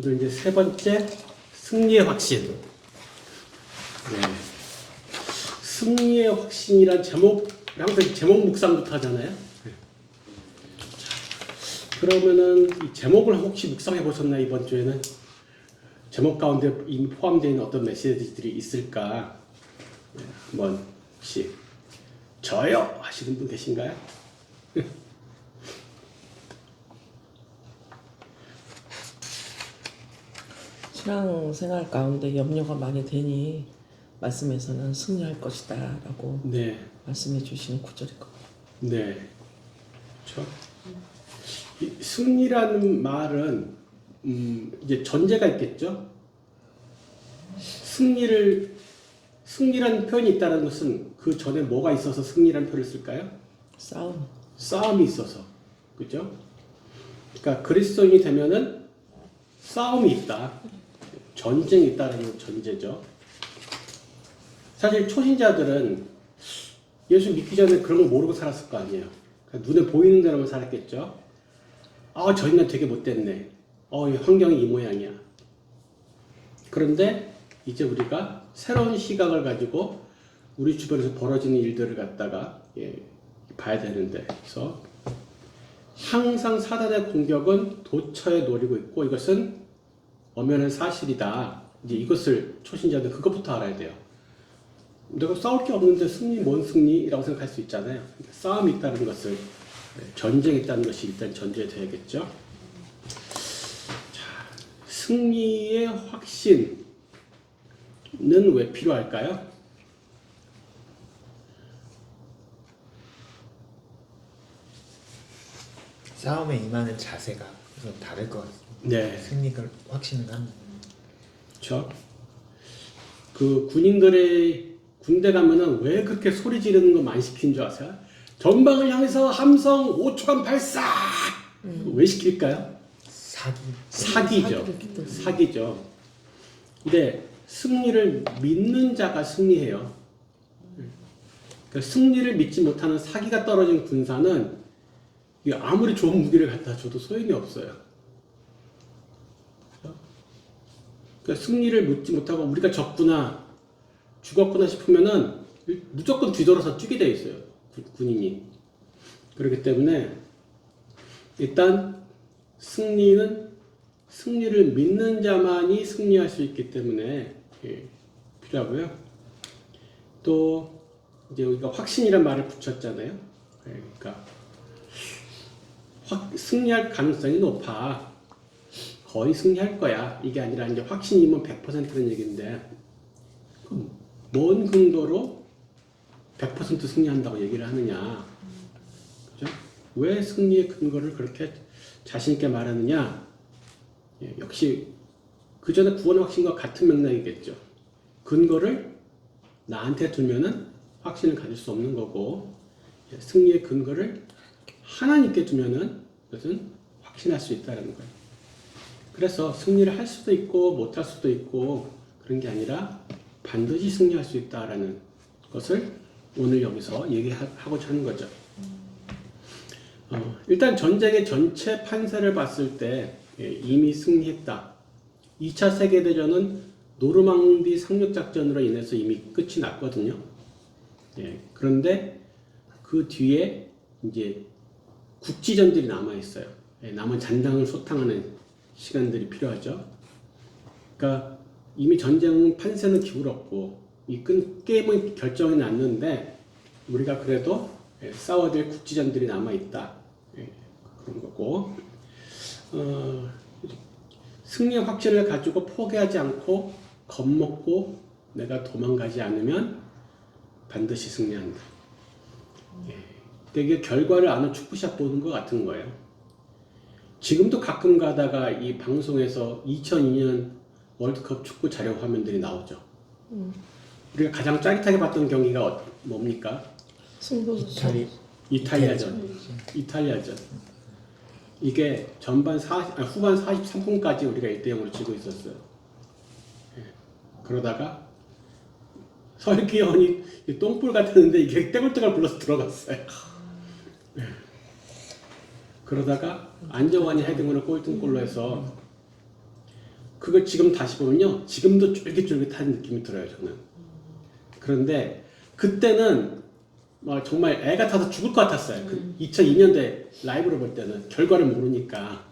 오늘 이제 세 번째 승리의 확신. 네. 승리의 확신이란 제목, 항상 제목 묵상부터 하잖아요. 네. 자, 그러면은 이 제목을 혹시 묵상해 보셨나요? 이번 주에는 제목 가운데 이미 포함되어 있는 어떤 메시지들이 있을까? 네, 한번 혹시 저요 하시는 분 계신가요? 신앙생활 가운데 염려가 많이 되니 말씀에서는 승리할 것이다 라고 네, 말씀해 주시는 구절일 것 같아요. 네, 그렇죠. 이 승리라는 말은 이제 전제가 있겠죠. 승리라는 표현이 있다는 것은 그 전에 뭐가 있어서 승리라는 표현을 쓸까요? 싸움. 싸움이 있어서, 그죠? 그러니까 그리스도인이 되면은 싸움이 있다, 전쟁이 있다는 전제죠. 사실 초신자들은 예수 믿기 전에 그런 거 모르고 살았을 거 아니에요. 그러니까 눈에 보이는 대로만 살았겠죠. 아, 저 인간 되게 못됐네. 이 환경이 이 모양이야. 그런데 이제 우리가 새로운 시각을 가지고 우리 주변에서 벌어지는 일들을 갖다가 봐야 되는데, 그래서 항상 사단의 공격은 도처에 노리고 있고 이것은 엄연한 사실이다. 이제 이것을 초신자들 그것부터 알아야 돼요. 내가 싸울 게 없는데 뭔 승리라고 생각할 수 있잖아요. 그러니까 싸움이 있다는 것을, 전쟁이 있다는 것이 일단 전제돼야겠죠. 자, 승리의 확신은 왜 필요할까요? 싸움에 임하는 자세가 좀 다를 것 같습니다. 네, 승리를 확신을 합니다. 그렇죠. 그 군인들의 군대 가면은 왜 그렇게 소리 지르는 거 많이 시키는 줄 아세요? 전방을 향해서 함성 5초간 발사! 왜 시킬까요? 사기죠. 사기죠. 근데 승리를 믿는 자가 승리해요. 그러니까 승리를 믿지 못하는 사기가 떨어진 군사는 아무리 좋은 무기를 갖다 줘도 소용이 없어요. 그러니까 승리를 믿지 못하고 우리가 졌구나, 죽었구나 싶으면은 무조건 뒤돌아서 뛰게 돼 있어요, 군인이. 그렇기 때문에 일단 승리를 믿는 자만이 승리할 수 있기 때문에 필요하고요. 또 이제 우리가 확신이란 말을 붙였잖아요. 그러니까 승리할 가능성이 높아. 거의 승리할 거야. 이게 아니라 이제 확신이면 100%는 얘기인데, 뭔 근거로 100% 승리한다고 얘기를 하느냐? 그죠? 왜 승리의 근거를 그렇게 자신 있게 말하느냐? 역시 그 전에 구원의 확신과 같은 맥락이겠죠. 근거를 나한테 두면은 확신을 가질 수 없는 거고, 승리의 근거를 하나님께 두면은 그것은 확신할 수 있다는 거예요. 그래서 승리를 할 수도 있고 못할 수도 있고 그런 게 아니라 반드시 승리할 수 있다라는 것을 오늘 여기서 얘기하고자 하는 거죠. 일단 전쟁의 전체 판세를 봤을 때 이미 승리했다. 2차 세계대전은 노르망디 상륙작전으로 인해서 이미 끝이 났거든요. 그런데 그 뒤에 이제 국지전들이 남아있어요. 남은 잔당을 소탕하는 시간들이 필요하죠. 그러니까 이미 전쟁 판세는 기울었고 이 게임은 결정이 났는데 우리가 그래도 싸워야 될 국지전들이 남아있다. 그런 거고, 승리의 확신을 가지고 포기하지 않고 겁먹고 내가 도망가지 않으면 반드시 승리한다. 되게 결과를 아는 축구샷 보는 것 같은 거예요. 지금도 가끔 가다가 이 방송에서 2002년 월드컵 축구 자료 화면들이 나오죠. 우리가 가장 짜릿하게 봤던 경기가 뭡니까? 이탈리아전. 이게 후반 43분까지 우리가 1대0으로 지고 있었어요. 그러다가 설기현이 똥불 같았는데 이게 떼굴떼굴 불러서 들어갔어요. 그러다가 안정환이 헤딩으로 꼴등골로 해서 그걸 지금 다시 보면요, 지금도 쫄깃쫄깃한 느낌이 들어요, 저는. 그런데 그때는 정말 애 같아서 죽을 것 같았어요. 2002년도에 라이브로 볼 때는 결과를 모르니까.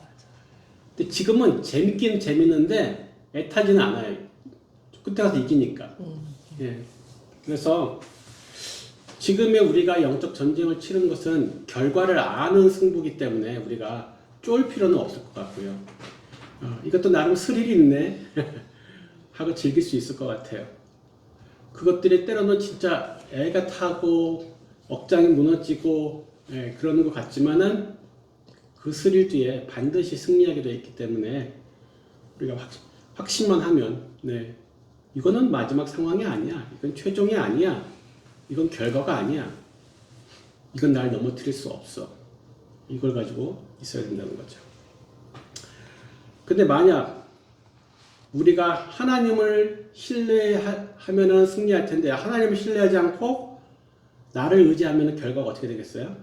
근데 지금은 재밌긴 재밌는데 애타지는 않아요. 끝에 가서 이기니까. 예. 그래서 지금의 우리가 영적 전쟁을 치르는 것은 결과를 아는 승부기 때문에 우리가 쫄 필요는 없을 것 같고요. 이것도 나름 스릴이 있네 하고 즐길 수 있을 것 같아요. 그것들이 때로는 진짜 애가 타고 억장이 무너지고 그러는 것 같지만은 그 스릴 뒤에 반드시 승리하게 되어 있기 때문에 우리가 확신만 하면 이거는 마지막 상황이 아니야. 이건 최종이 아니야. 이건 결과가 아니야. 이건 날 넘어뜨릴 수 없어. 이걸 가지고 있어야 된다는 거죠. 근데 만약 우리가 하나님을 신뢰하면은 승리할 텐데 하나님을 신뢰하지 않고 나를 의지하면 결과가 어떻게 되겠어요?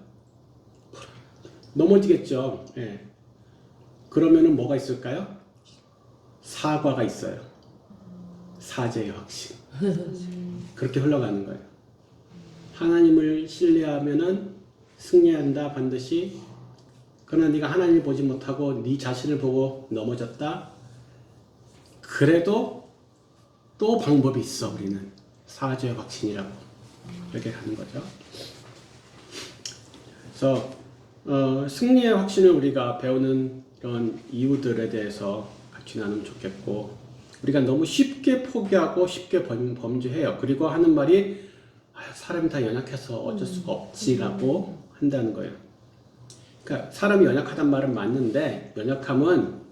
넘어지겠죠. 예. 그러면은 뭐가 있을까요? 사과가 있어요. 사죄의 확신. 그렇게 흘러가는 거예요. 하나님을 신뢰하면은 승리한다 반드시. 그러나 네가 하나님을 보지 못하고 네 자신을 보고 넘어졌다. 그래도 또 방법이 있어. 우리는 사죄의 확신이라고 이렇게 하는 거죠. 그래서 승리의 확신을 우리가 배우는 이런 이유들에 대해서 같이 나누면 좋겠고, 우리가 너무 쉽게 포기하고 쉽게 범죄해요. 그리고 하는 말이 사람이 다 연약해서 어쩔 수가 없지라고 한다는 거예요. 그러니까 사람이 연약하단 말은 맞는데 연약함은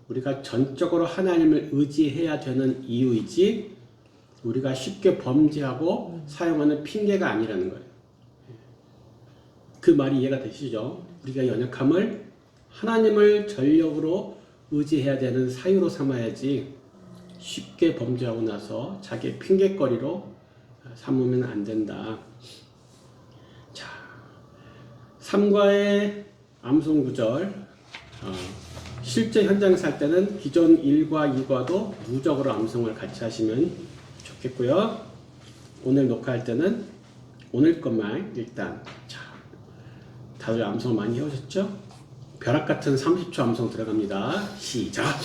우리가 전적으로 하나님을 의지해야 되는 이유이지 우리가 쉽게 범죄하고 사용하는 핑계가 아니라는 거예요. 그 말이 이해가 되시죠? 우리가 연약함을 하나님을 전력으로 의지해야 되는 사유로 삼아야지 쉽게 범죄하고 나서 자기의 핑계거리로 삼으면 안 된다. 자, 3과의 암송 구절. 실제 현장에서 할 때는 기존 1과 2과도 무적으로 암송을 같이 하시면 좋겠고요. 오늘 녹화할 때는 오늘 것만 일단. 자, 다들 암송 많이 해오셨죠? 벼락 같은 30초 암송 들어갑니다. 시작!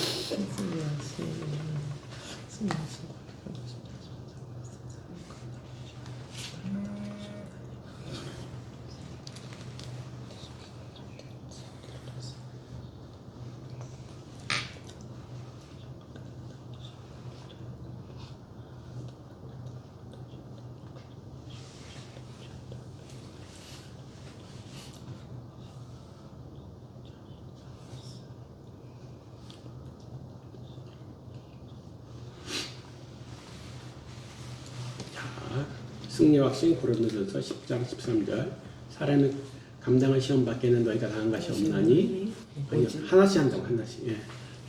승리와 확신 고린도전서 10장 13절. 사람이 감당할 시험 밖에는 너희가 당한 것이 없나니. 아니, 하나씩 한다고 하나씩. 예.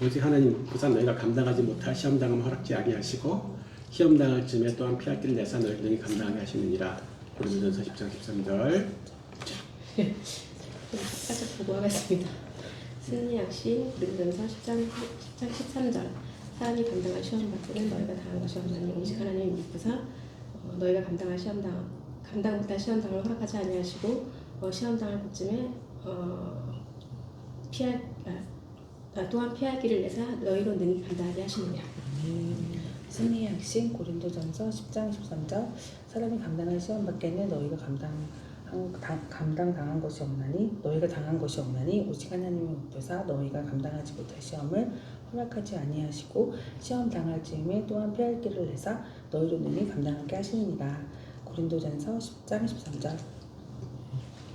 오직 하나님 우선 너희가 감당하지 못할 시험 당함 허락지 아니하시고 시험 당할 즈음에 또한 피할 길을 내사 너희들이 감당하게 하시느니라. 고린도전서 10장 13절. 살짝 보고하겠습니다. 승리 확신 고린도전서 10장 13절. 사람이 감당할 시험 밖에는 너희가 당한 것이 없나니 오직 하나님 믿고사 너희가 감당 못할 시험당을 허락하지 아니하시고 시험당할 그쯤에 또한 피할 길을 내사 너희로 능히 감당하게 하시느냐. 승리의 핵심 고린도전서 10장 13절. 사람이 감당할 시험 밖에는 너희가 감당당한 것이 없나니 너희가 당한 것이 없나니 오직 하나님의 목표사 너희가 감당하지 못할 시험을 허락하지 아니하시고 시험 당할 즈음에 또한 피할 길을 내사 너희로 능히 감당하게 하시느니라. 고린도전서 10장 13절.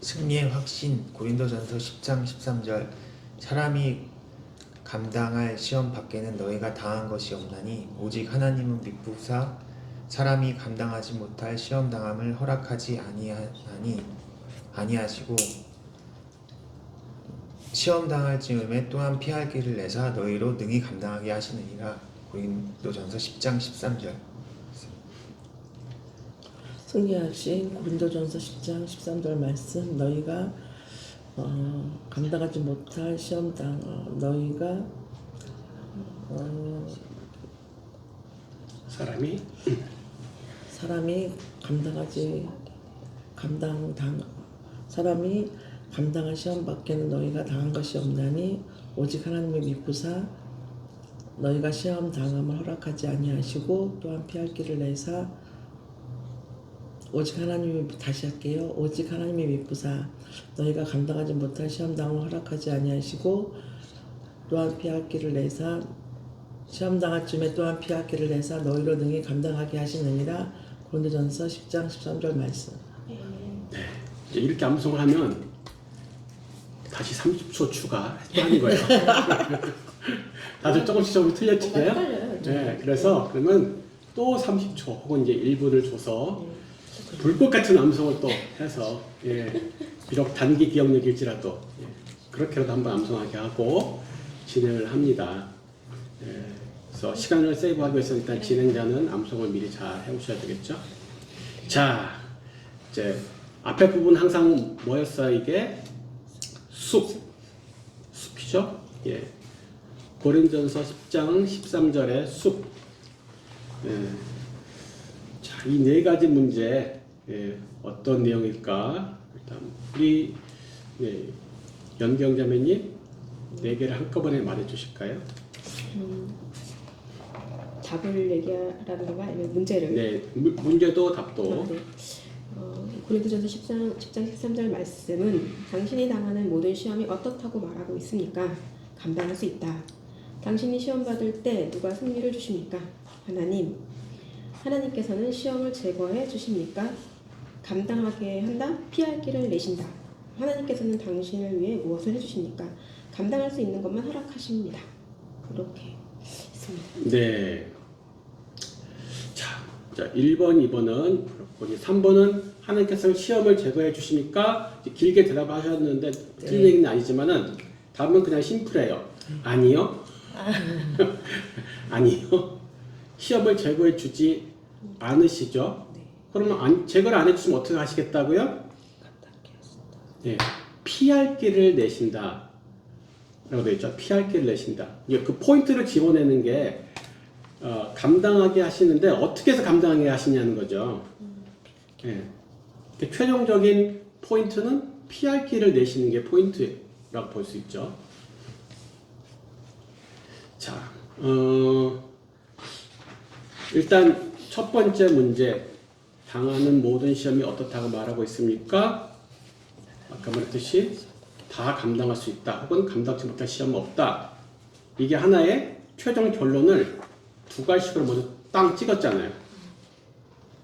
승리의 확신 고린도전서 10장 13절. 사람이 감당할 시험 밖에는 너희가 당한 것이 없나니 오직 하나님은 믿부사 사람이 감당하지 못할 시험 당함을 허락하지 아니하시고 시험 당할 즈음에 또한 피할 길을 내사 너희로 능히 감당하게 하시느니라. 고린도전서 10장 13절. 승리하신 고린도전서 10장 13절 말씀. 너희가 감당하지 못할 시험당 너희가 사람이 사람이 감당할 시험 밖에는 너희가 당한 것이 없나니 오직 하나님의 미쁘사 너희가 시험 당함을 허락하지 아니하시고 또한 피할 길을 내사 오직 하나님이 다시 할게요. 오직 하나님의 미쁘사 너희가 감당하지 못할 시험 당함을 허락하지 아니하시고 또한 피할 길을 내사 시험 당할 쯤에 또한 피할 길을 내사 너희로 능히 감당하게 하시느니라. 고린도전서 10장 13절 말씀. 이제 이렇게 암송을 하면 다시 30초 추가하는 거예요. 다들 조금씩 틀렸잖아요. 헷갈려요. 네, 그래서 그러면 또 30초 혹은 이제 1분을 줘서 불꽃 같은 암송을 또 해서 비록 단기 기억력일지라도 그렇게라도 한번 암송하게 하고 진행을 합니다. 그래서 시간을 세이브하기 위해서 일단 진행자는 암송을 미리 잘 해오셔야 되겠죠. 자, 이제 앞에 부분 항상 뭐였어요? 이게 숲이죠. 고린도전서 10장 13절의 숲. 자, 이 네 가지 문제 어떤 내용일까? 일단 우리 연경자매님 네 개를 한꺼번에 말해주실까요? 답을 얘기하라는 건가 아니면 문제를? 네, 문제도 답도. 네. 고린도전서 10장 13절 말씀은 당신이 당하는 모든 시험이 어떻다고 말하고 있습니까? 감당할 수 있다. 당신이 시험 받을 때 누가 승리를 주십니까? 하나님. 하나님께서는 시험을 제거해 주십니까? 감당하게 한다? 피할 길을 내신다. 하나님께서는 당신을 위해 무엇을 해주십니까? 감당할 수 있는 것만 허락하십니다. 이렇게 있습니다. 네. 자, 1번, 2번은 그렇고 이제 3번은 하나님께서 시험을 제거해 주십니까? 길게 대답하셨는데 틀린 얘기는 아니지만은 답은 그냥 심플해요. 아니요. 아니요. 시험을 제거해 주지 않으시죠? 그러면 제거를 안 해주시면 어떻게 하시겠다고요? 네, 피할 길을 내신다. 라고 되어 있죠. 피할 길을 내신다. 이게 그 포인트를 집어내는 게 감당하게 하시는데 어떻게 해서 감당하게 하시냐는 거죠. 최종적인 포인트는 피할 길을 내시는 게 포인트라고 볼 수 있죠. 자, 일단 첫 번째 문제, 당하는 모든 시험이 어떻다고 말하고 있습니까? 아까 말했듯이 다 감당할 수 있다 혹은 감당하지 못할 시험은 없다. 이게 하나의 최종 결론을 두 가지씩으로 먼저 땅 찍었잖아요.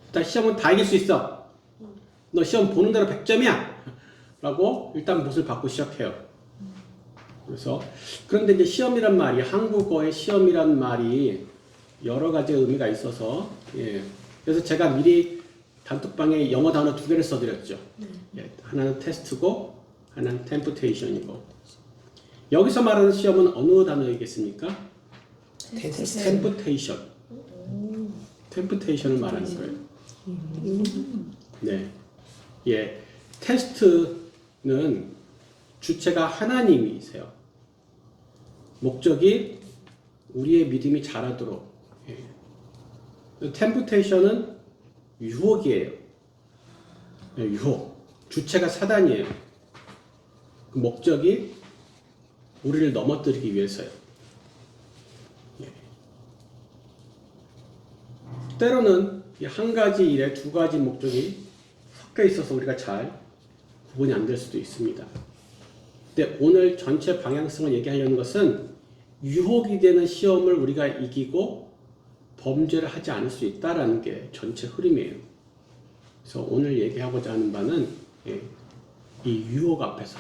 일단 시험은 다 이길 수 있어. 너 시험 보는 대로 100점이야 라고 일단 못을 받고 시작해요. 그래서 그런데 이제 시험이란 말이, 한국어의 시험이란 말이 여러 가지 의미가 있어서 그래서 제가 미리 단톡방에 영어 단어 두 개를 써드렸죠. 하나는 테스트고 하나는 템프테이션이고. 여기서 말하는 시험은 어느 단어이겠습니까? 템프테이션. 템프테이션을 말하는 거예요. 네. 테스트는 주체가 하나님이세요. 목적이 우리의 믿음이 자라도록. 템프테이션은 유혹이에요. 유혹. 주체가 사단이에요. 그 목적이 우리를 넘어뜨리기 위해서요. 때로는 한 가지 일에 두 가지 목적이 섞여 있어서 우리가 잘 구분이 안 될 수도 있습니다. 근데 오늘 전체 방향성을 얘기하려는 것은 유혹이 되는 시험을 우리가 이기고 범죄를 하지 않을 수 있다라는 게 전체 흐름이에요. 그래서 오늘 얘기하고자 하는 바는 이 유혹 앞에서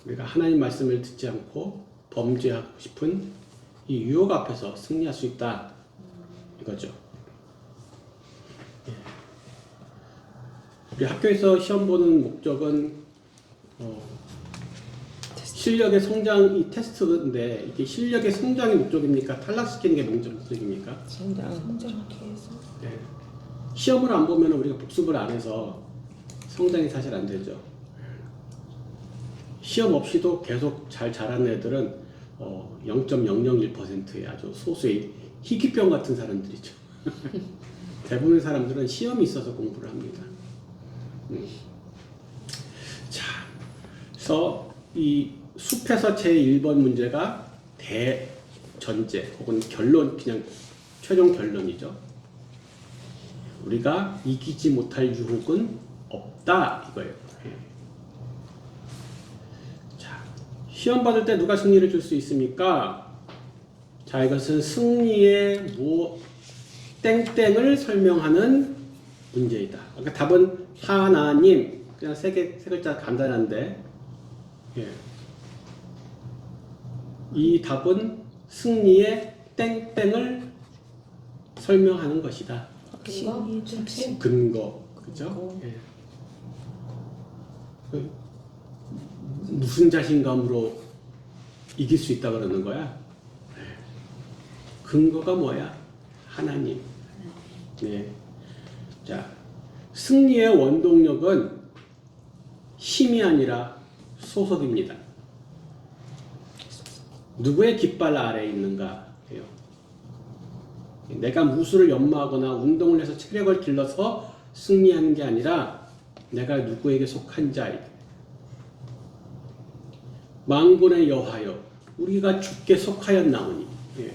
우리가 하나님 말씀을 듣지 않고 범죄하고 싶은 이 유혹 앞에서 승리할 수 있다 이거죠. 우리 학교에서 시험 보는 목적은 실력의 성장, 이 테스트인데 이게 실력의 성장이 목적입니까? 탈락시키는 게 목적입니까? 성장하기 위해서. 네. 시험을 안 보면 우리가 복습을 안 해서 성장이 사실 안 되죠. 시험 없이도 계속 잘 자라는 애들은 0.001%의 아주 소수의 희귀병 같은 사람들이죠. 대부분의 사람들은 시험이 있어서 공부를 합니다. 자, 그래서 이 숲에서 제1번 문제가 대전제 혹은 결론, 그냥 최종 결론이죠. 우리가 이기지 못할 유혹은 없다 이거예요. 자, 시험 받을 때 누가 승리를 줄 수 있습니까? 자, 이것은 승리의 땡땡을 설명하는 문제이다. 그러니까 답은 하나님. 그냥 세 글자 간단한데, 예. 이 답은 승리의 땡땡을 설명하는 것이다. 근거, 특징. 근거, 그죠? 예. 무슨 자신감으로 이길 수 있다 그러는 거야? 근거가 뭐야? 하나님. 네. 자, 승리의 원동력은 힘이 아니라 소속입니다. 누구의 깃발 아래에 있는가 해요. 내가 무술을 연마하거나 운동을 해서 체력을 길러서 승리하는 게 아니라 내가 누구에게 속한 자이다. 만군의 여하여 우리가 주께 속하였나오니. 예.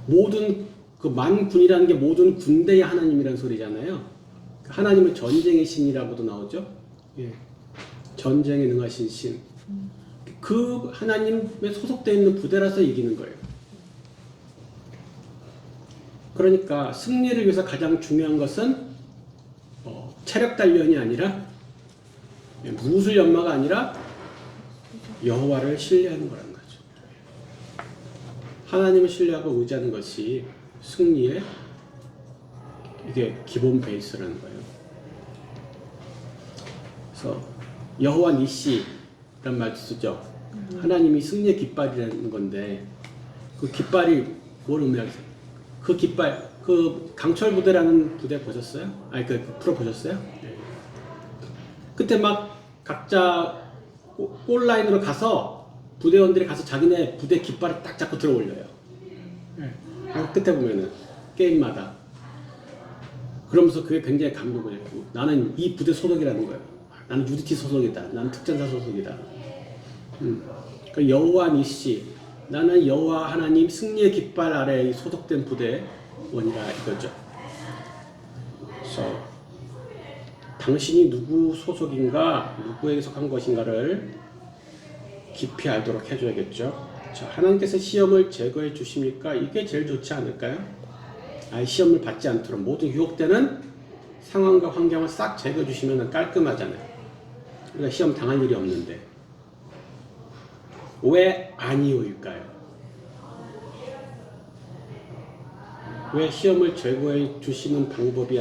모든 그 만군이라는 게 모든 군대의 하나님이라는 소리잖아요. 하나님은 전쟁의 신이라고도 나오죠. 예. 전쟁에 능하신 신. 그 하나님에 소속되어 있는 부대라서 이기는 거예요. 그러니까 승리를 위해서 가장 중요한 것은 체력 단련이 아니라 무술 연마가 아니라 여호와를 신뢰하는 거라는 거죠. 하나님을 신뢰하고 의지하는 것이 승리의 이게 기본 베이스라는 거예요. 그래서 여호와 니시라는 말 쓰죠. 하나님이 승리의 깃발이라는 건데 그 깃발이 뭘 의미하겠어요? 그 깃발, 그 강철 부대라는 부대 보셨어요? 아니 그 프로 보셨어요? 네. 그때 막 각자 골 라인으로 가서 부대원들이 가서 자기네 부대 깃발을 딱 잡고 들어 올려요. 네. 끝에 보면은 게임마다 그러면서 그게 굉장히 감동을 했고 나는 이 부대 소속이라는 거예요. 나는 UDT 소속이다. 나는 특전사 소속이다. 그 여호와 니시, 나는 여호와 하나님 승리의 깃발 아래에 소속된 부대원이라 이거죠. 그래서 당신이 누구 소속인가, 누구에게 속한 것인가를 깊이 알도록 해줘야겠죠. 자, 하나님께서 시험을 제거해 주십니까? 이게 제일 좋지 않을까요? 시험을 받지 않도록 모든 유혹되는 상황과 환경을 싹 제거해 주시면 깔끔하잖아요. 우리가 시험 당할 일이 없는데 왜 아니오일까요? 왜 시험을 제거해 주시는 방법이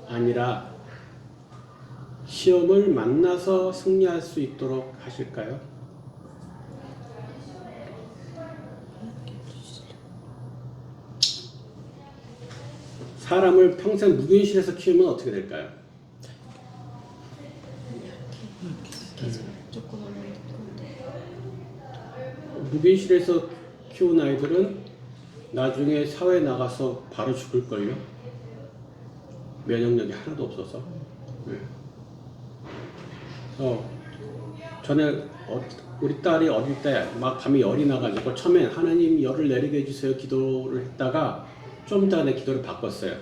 아니라 시험을 만나서 승리할 수 있도록 하실까요? 사람을 평생 무균실에서 키우면 어떻게 될까요? 조금 하면 무균실에서 키운 아이들은 나중에 사회에 나가서 바로 죽을걸요? 면역력이 하나도 없어서. 네. 전에 우리 딸이 어릴 때 막 밤에 열이 나가지고 처음에 하나님 열을 내리게 해주세요 기도를 했다가 좀 이따가 내 기도를 바꿨어요.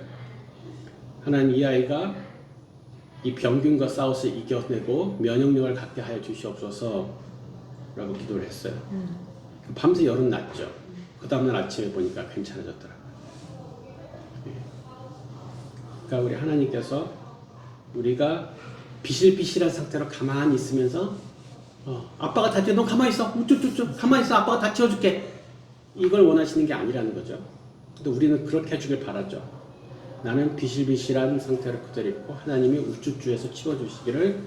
하나님 이 아이가 이 병균과 싸워서 이겨내고 면역력을 갖게 하여 주시옵소서 라고 기도를 했어요. 밤새 열은 났죠. 그 다음날 아침에 보니까 괜찮아졌더라고요. 그러니까 우리 하나님께서 우리가 비실비실한 상태로 가만히 있으면서 아빠가 다 너 가만히 있어. 우쭈쭈쭈 가만히 있어. 아빠가 다 치워줄게. 이걸 원하시는 게 아니라는 거죠. 근데 우리는 그렇게 해주길 바라죠. 나는 비실비실한 상태로 그대로 있고 하나님이 우쭈쭈해서 치워주시기를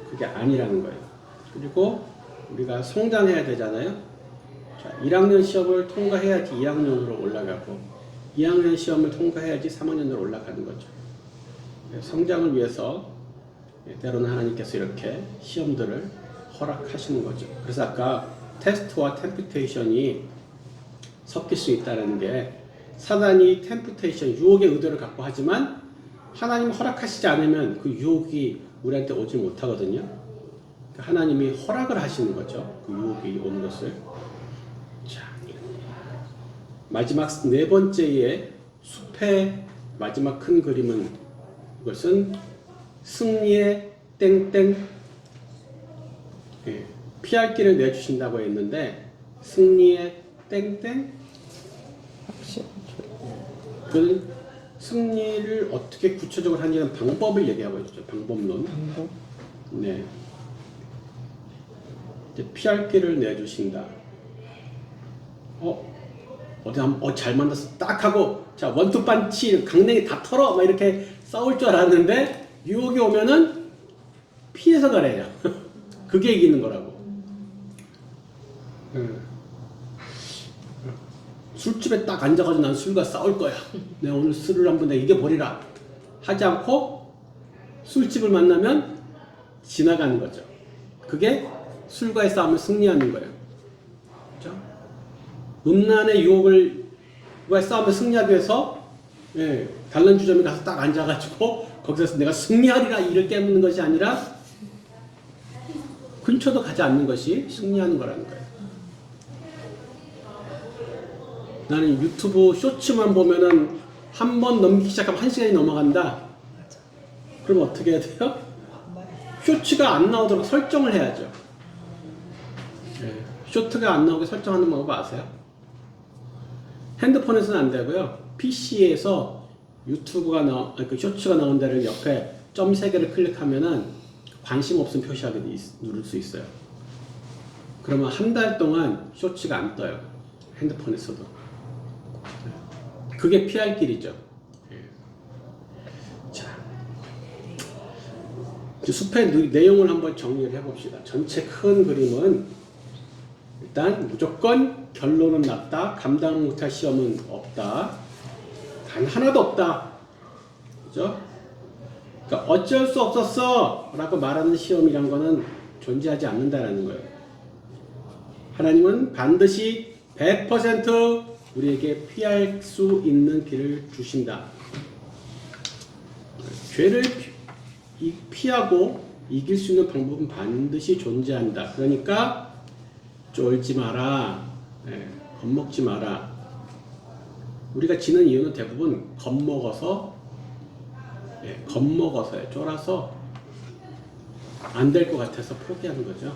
그게 아니라는 거예요. 그리고 우리가 성장해야 되잖아요. 자, 1학년 시험을 통과해야지 2학년으로 올라가고 2학년 시험을 통과해야지 3학년으로 올라가는 거죠. 성장을 위해서 때로는 하나님께서 이렇게 시험들을 허락하시는 거죠. 그래서 아까 테스트와 템프테이션이 섞일 수 있다는 게 사단이 템프테이션, 유혹의 의도를 갖고 하지만 하나님 허락하시지 않으면 그 유혹이 우리한테 오지 못하거든요. 하나님이 허락을 하시는 거죠. 그 유혹이 오는 것을. 자, 마지막 네 번째의 숲의 마지막 큰 그림은 이것은 승리의 땡땡, 예, 피할 길을 내주신다고 했는데 승리의 땡땡, 그 승리를 어떻게 구체적으로 하냐는 방법을 얘기하고 있죠. 방법론. 네. 이제 피할 길을 내주신다. 어디 한번 잘 만났어 딱 하고 자 원투 판치 강냉이 다 털어 막 이렇게 싸울 줄 알았는데 유혹이 오면은 피해서 가래요. 그게 이기는 거라고. 술집에 딱 앉아가지고 난 술과 싸울 거야. 내가 오늘 술을 한번 내가 이겨버리라 하지 않고 술집을 만나면 지나가는 거죠. 그게 술과의 싸움을 승리하는 거예요. 그렇죠? 음란의 유혹과의 싸움을 승리하기 위해서 단란주점에 가서 딱 앉아가지고 거기서 내가 승리하리라 이를 깨묻는 것이 아니라 근처도 가지 않는 것이 승리하는 거라는 거예요. 나는 유튜브 쇼츠만 보면은 한 번 넘기기 시작하면 1시간이 넘어간다. 그럼 어떻게 해야 돼요? 쇼츠가 안 나오도록 설정을 해야죠. 쇼트가 안 나오게 설정하는 방법 아세요? 핸드폰에서는 안 되고요. PC에서 유튜브가 그 쇼츠가 나온 데를 옆에 점 3개를 클릭하면은 관심 없음 표시하게 누를 수 있어요. 그러면 한 달 동안 쇼츠가 안 떠요. 핸드폰에서도. 그게 피할 길이죠. 자, 숲의 내용을 한번 정리를 해봅시다. 전체 큰 그림은 일단 무조건 결론은 낮다. 감당 못할 시험은 없다. 단 하나도 없다. 그죠? 그러니까 어쩔 수 없었어 라고 말하는 시험이란 거는 존재하지 않는다라는 거예요. 하나님은 반드시 100% 우리에게 피할 수 있는 길을 주신다. 죄를 피하고 이길 수 있는 방법은 반드시 존재한다. 그러니까 쫄지 마라. 겁먹지 마라. 우리가 지는 이유는 대부분 겁먹어서요. 쫄아서 안 될 것 같아서 포기하는 거죠.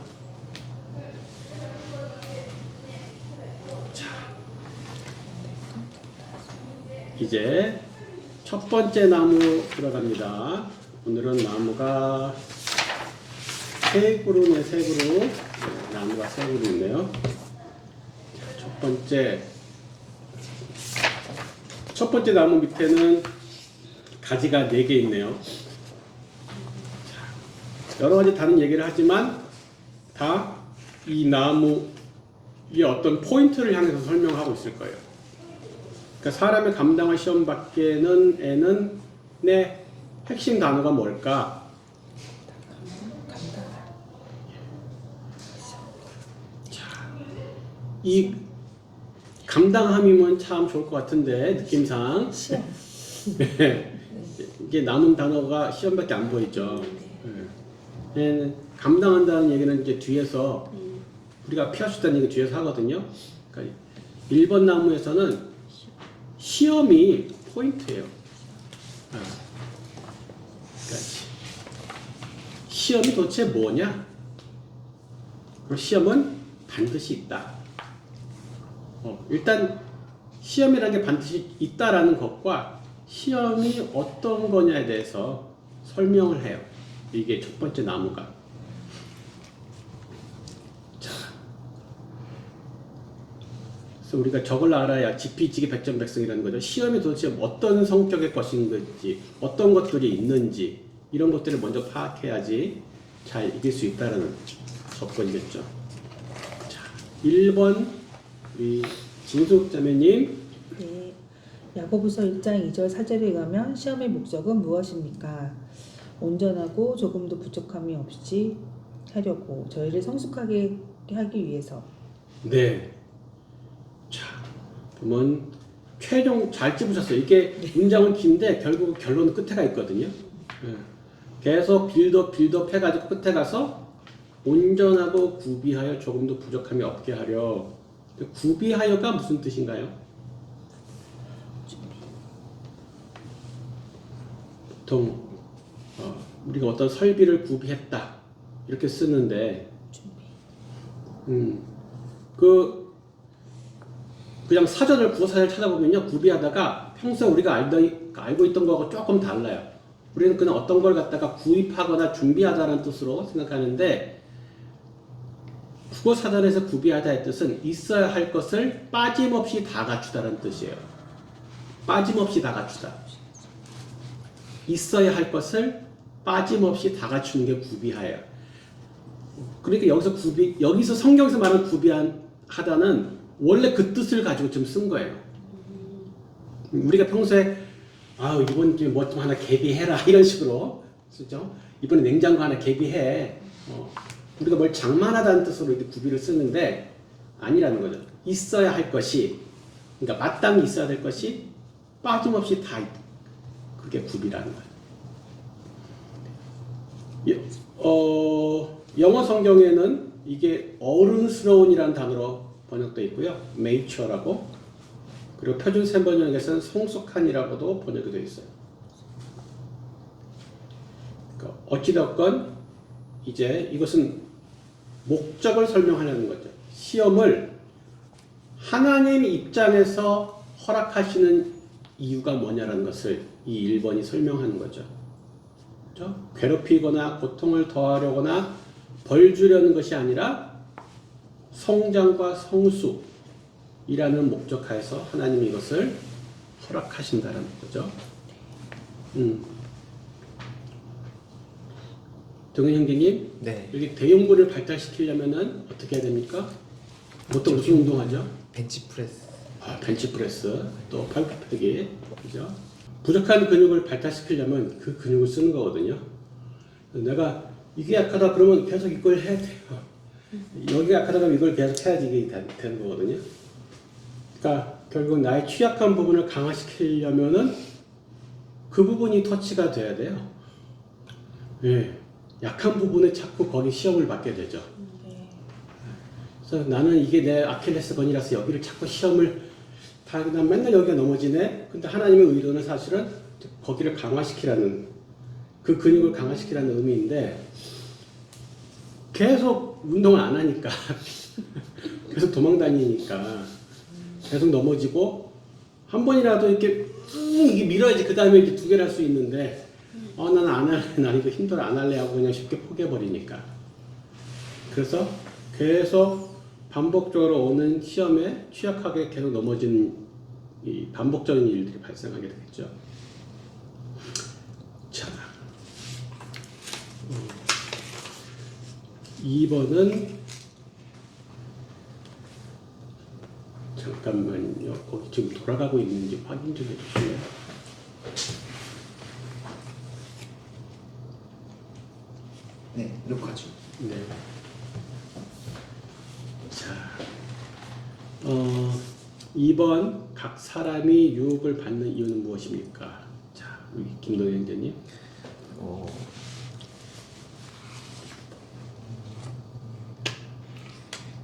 이제 첫 번째 나무 들어갑니다. 오늘은 나무가 세 그루네, 세 그루. 나무가 세 그루 있네요. 첫 번째 나무 밑에는 가지가 4개 있네요. 여러 가지 다른 얘기를 하지만 다 이 나무의 어떤 포인트를 향해서 설명하고 있을 거예요. 그러니까 사람의 감당할 시험 밖에는 애는 내 핵심 단어가 뭘까? 자, 이 감당함이면 참 좋을 것 같은데 느낌상 이게 남은 단어가 시험밖에 안 보이죠. 감당한다는 얘기는 이제 뒤에서 우리가 피할 수 있다는 얘기 뒤에서 하거든요. 그러니까 1번 나무에서는 시험이 포인트예요. 그러니까 시험이 도대체 뭐냐? 그리고 시험은 반드시 있다. 일단 시험이라는 게 반드시 있다라는 것과 시험이 어떤 거냐에 대해서 설명을 해요. 이게 첫 번째 나무가. 자, 그래서 우리가 저걸 알아야 지피지기 백전백승이라는 거죠. 시험이 도대체 어떤 성격의 것인 건지, 어떤 것들이 있는지 이런 것들을 먼저 파악해야지 잘 이길 수 있다는 조건이겠죠. 자, 1번 우리 진숙 자매님. 네. 야고보서 1장 2절 4절에 가면 시험의 목적은 무엇입니까? 온전하고 조금도 부족함이 없이 하려고 저희를 성숙하게 하기 위해서 네. 자, 그러면 최종 잘 찝으셨어요. 이게 문장은 긴데 결국 결론은 끝에 가 있거든요. 예. 계속 빌드업 해가지고 끝에 가서 온전하고 구비하여 조금 더 부족함이 없게 하려. 구비하여가 무슨 뜻인가요? 보통 우리가 어떤 설비를 구비했다 이렇게 쓰는데 그냥 사전을 구어사전을 찾아보면요 구비하다가 평소에 우리가 알고 있던 거하고 조금 달라요. 우리는 그냥 어떤 걸 갖다가 구입하거나 준비하다는 뜻으로 생각하는데 국어사전에서 구비하다의 뜻은 있어야 할 것을 빠짐없이 다 갖추다라는 뜻이에요. 빠짐없이 다 갖추다. 있어야 할 것을 빠짐없이 다 갖추는 게 구비하예요. 그러니까 여기서 성경에서 말하는 구비하다는 원래 그 뜻을 가지고 좀 쓴 거예요. 우리가 평소에 이번 주에 뭐 좀 하나 개비해라 이런 식으로 쓰죠. 이번에 냉장고 하나 개비해. 우리가 뭘 장만하다는 뜻으로 이렇게 구비를 쓰는데 아니라는 거죠. 있어야 할 것이, 그러니까 마땅히 있어야 될 것이 빠짐없이 다 있다. 그게 구비라는 거예요. 영어 성경에는 이게 어른스러운이라는 단어로 번역되어 있고요. mature라고. 그리고 표준 세번역에서는 성숙한이라고도 번역이 되어 있어요. 그러니까 어찌됐건 이제 이것은 목적을 설명하려는 거죠. 시험을 하나님 입장에서 허락하시는 이유가 뭐냐라는 것을 이 1번이 설명하는 거죠. 그렇죠? 괴롭히거나 고통을 더하려거나 벌 주려는 것이 아니라 성장과 성숙이라는 목적하에서 하나님이 이것을 허락하신다는 거죠. 동현 형제님, 네. 여기 대용부를 발달시키려면은 어떻게 해야 됩니까? 보통 무슨 운동하죠? 벤치프레스. 벤치프레스, 또 팔굽혀펴기, 그죠? 부족한 근육을 발달시키려면 그 근육을 쓰는 거거든요. 내가 이게 약하다 그러면 계속 이걸 해야 돼요. 여기가 약하다 그러면 이걸 계속 해야지 이게 되는 거거든요. 그러니까 결국 나의 취약한 부분을 강화시키려면은 그 부분이 터치가 돼야 돼요. 예. 약한 부분에 자꾸 거기 시험을 받게 되죠. 그래서 나는 이게 내 아킬레스건이라서 여기를 자꾸 시험을 난 맨날 여기가 넘어지네. 근데 하나님의 의도는 사실은 거기를 강화시키라는, 그 근육을 강화시키라는 의미인데 계속 운동을 안 하니까 계속 도망다니니까 계속 넘어지고 한 번이라도 이렇게 이게 밀어야지 그 다음에 이렇게 두 개를 할 수 있는데 나는 안 할래, 난 이거 힘들어 안 할래 하고 그냥 쉽게 포기해버리니까. 그래서 계속 반복적으로 오는 시험에 취약하게 계속 넘어지는 이 반복적인 일들이 발생하게 되겠죠. 자, 2번은 잠깐만요. 거기 지금 돌아가고 있는지 확인 좀 해주실래요? 네, 녹화죠. 네. 자, 2번 각 사람이 유혹을 받는 이유는 무엇입니까? 자, 우리 김동현 형제님.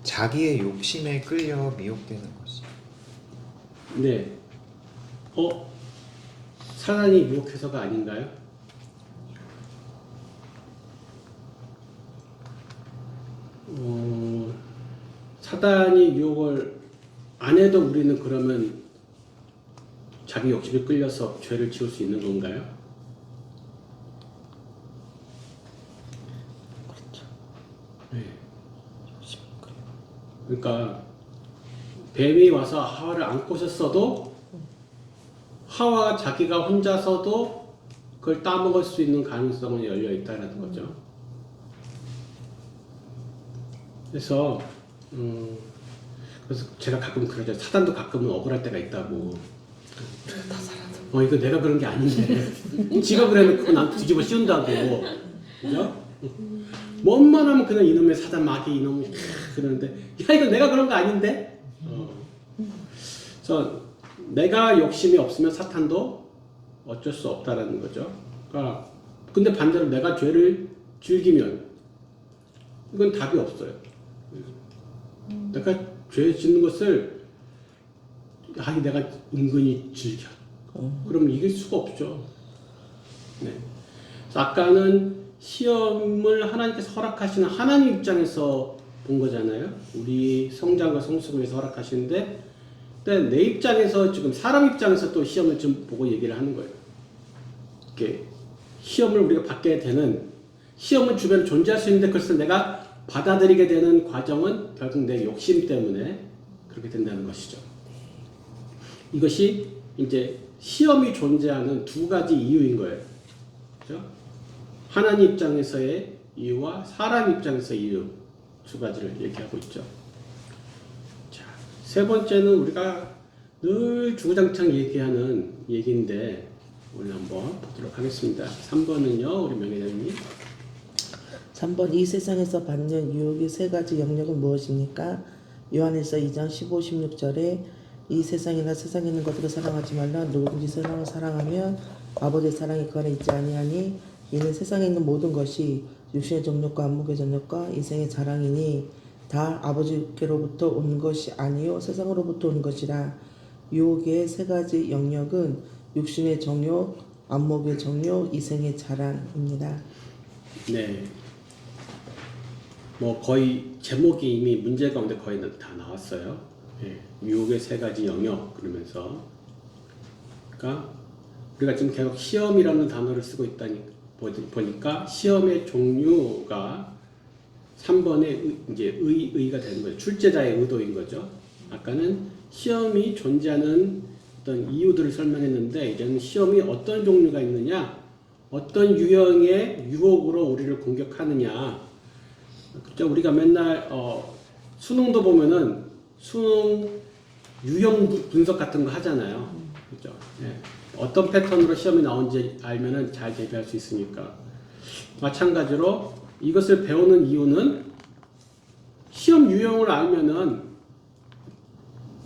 자기의 욕심에 끌려 미혹되는 것이. 네. 사단이 유혹해서가 아닌가요? 사단이 유혹을 안 해도 우리는 그러면 자기 욕심에 끌려서 죄를 지을 수 있는 건가요? 그렇죠. 네. 그러니까 뱀이 와서 하와를 안고셨어도 하와가 자기가 혼자서도 그걸 따먹을 수 있는 가능성은 열려 있다는 거죠. 그래서 제가 가끔 그러죠. 사단도 가끔은 억울할 때가 있다고. 이거 내가 그런 게 아닌데 지가 그래놓고 난 뒤집어 씌운다고. 그죠? 뭐만 하면 그냥 이놈의 사단 마귀 이놈 그러는데 야 이거 내가 그런 거 아닌데. 그래서 내가 욕심이 없으면 사탄도 어쩔 수 없다라는 거죠. 그러니까 근데 반대로 내가 죄를 즐기면 이건 답이 없어요. 내가 죄 짓는 것을 내가 은근히 즐겨. 그럼 이길 수가 없죠. 네. 그래서 아까는 시험을 하나님께서 허락하시는 하나님 입장에서 본 거잖아요. 우리 성장과 성숙을 위해서 허락하시는데, 근데 내 입장에서 지금 사람 입장에서 또 시험을 좀 보고 얘기를 하는 거예요. 이렇게 시험을 우리가 받게 되는 시험은 주변에 존재할 수 있는데 그것을 내가 받아들이게 되는 과정은 결국 내 욕심 때문에 그렇게 된다는 것이죠. 이것이 이제 시험이 존재하는 두 가지 이유인 거예요. 그렇죠? 하나님 입장에서의 이유와 사람 입장에서의 이유 두 가지를 얘기하고 있죠. 자, 세 번째는 우리가 늘 주구장창 얘기하는 얘기인데 오늘 한번 보도록 하겠습니다. 3번은요, 우리 명예자님. 3번 이 세상에서 받는 유혹의 세 가지 영역은 무엇입니까? 요한일서 2장 15, 16절에 이 세상이나 세상에 있는 것들을 사랑하지 말라. 누구든지 세상을 사랑하면 아버지의 사랑이 그 안에 있지 아니하니 이는 세상에 있는 모든 것이 육신의 정욕과 안목의 정욕과 인생의 자랑이니 다 아버지께로부터 온 것이 아니요 세상으로부터 온 것이라. 유혹의 세 가지 영역은 육신의 정욕, 안목의 정욕, 이생의 자랑입니다. 네. 뭐 거의 제목이 이미 문제 가운데 거의 다 나왔어요. 예. 유혹의 세 가지 영역 그러면서, 그러니까 우리가 지금 계속 시험이라는 단어를 쓰고 있다니 보니까 시험의 종류가 3번의 이제 의가 되는 거예요. 출제자의 의도인 거죠. 아까는 시험이 존재하는 어떤 이유들을 설명했는데 이제는 시험이 어떤 종류가 있느냐, 어떤 유형의 유혹으로 우리를 공격하느냐. 그죠? 우리가 맨날 수능도 보면은 수능 유형 분석 같은 거 하잖아요. 그죠? 예. 어떤 패턴으로 시험이 나온지 알면은 잘 대비할 수 있으니까. 마찬가지로 이것을 배우는 이유는 시험 유형을 알면은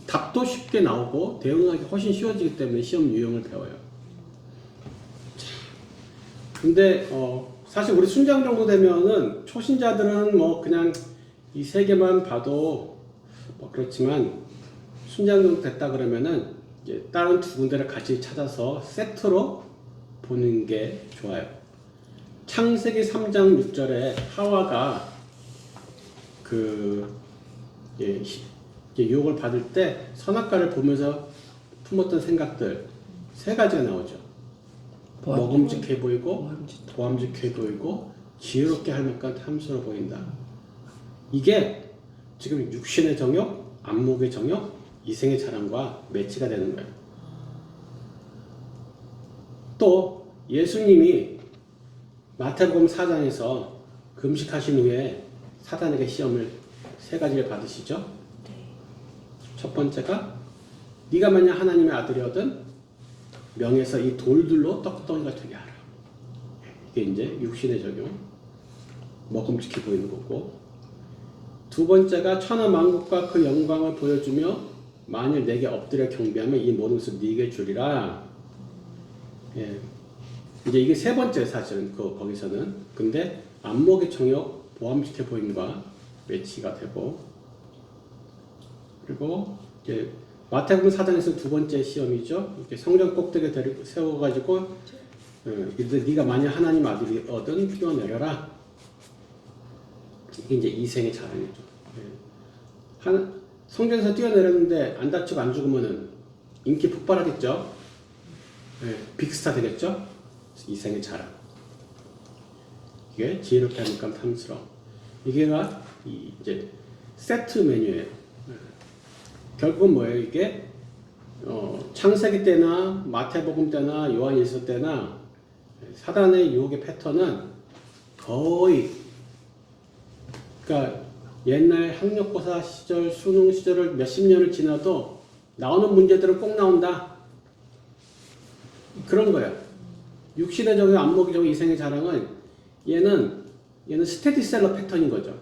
답도 쉽게 나오고 대응하기 훨씬 쉬워지기 때문에 시험 유형을 배워요. 근데 사실 우리 순장 정도 되면은 초신자들은 뭐 그냥 이 세 개만 봐도 뭐 그렇지만 순장 정도 됐다 그러면은 이제 다른 두 군데를 같이 찾아서 세트로 보는 게 좋아요. 창세기 3장 6절에 하와가 유혹을 받을 때 선악과를 보면서 품었던 생각들 세 가지가 나오죠. 먹음직해 보이고 보암직해 보이고 지혜롭게 할 만큼 탐스러워 보인다. 이게 지금 육신의 정욕, 안목의 정욕, 이생의 자랑과 매치가 되는 거예요. 또 예수님이 마태복음 4장에서 금식하신 후에 사단에게 시험을 세 가지를 받으시죠. 첫 번째가 네가 만약 하나님의 아들이거든 명에서 이 돌들로 떡덩이가 되게 하라. 이게 이제 육신의 적용, 먹음직해 보이는 거고. 두 번째가 천하 만국과 그 영광을 보여주며 만일 내게 엎드려 경배하면 이 모든 것을 네게 주리라. 예. 이제 이게 세 번째 사실은 거기서는. 근데 안목의 정욕, 보암직해 보임과 매치가 되고, 그리고 이제 마태복음 4장에서 두 번째 시험이죠. 이렇게 성전 꼭대기에 데리고 세워가지고 이르되 네가 만약 하나님 아들이거든 뛰어내려라. 이게 이제 이생의 자랑이죠. 성전에서 뛰어내렸는데 안 다치고 안 죽으면은 인기 폭발하겠죠. 빅스타 되겠죠. 이생의 자랑. 이게 지혜롭게 하니까 탐스러워. 이게가 이제 세트 메뉴예요. 결국은 뭐예요? 이게 창세기 때나 마태복음 때나 요한일서 때나 사단의 유혹의 패턴은 거의, 그러니까 옛날 학력고사 시절, 수능 시절을 몇십 년을 지나도 나오는 문제들은 꼭 나온다. 그런 거예요. 육신의 정의, 안목의 정의, 이생의 자랑은 얘는 스테디셀러 패턴인 거죠.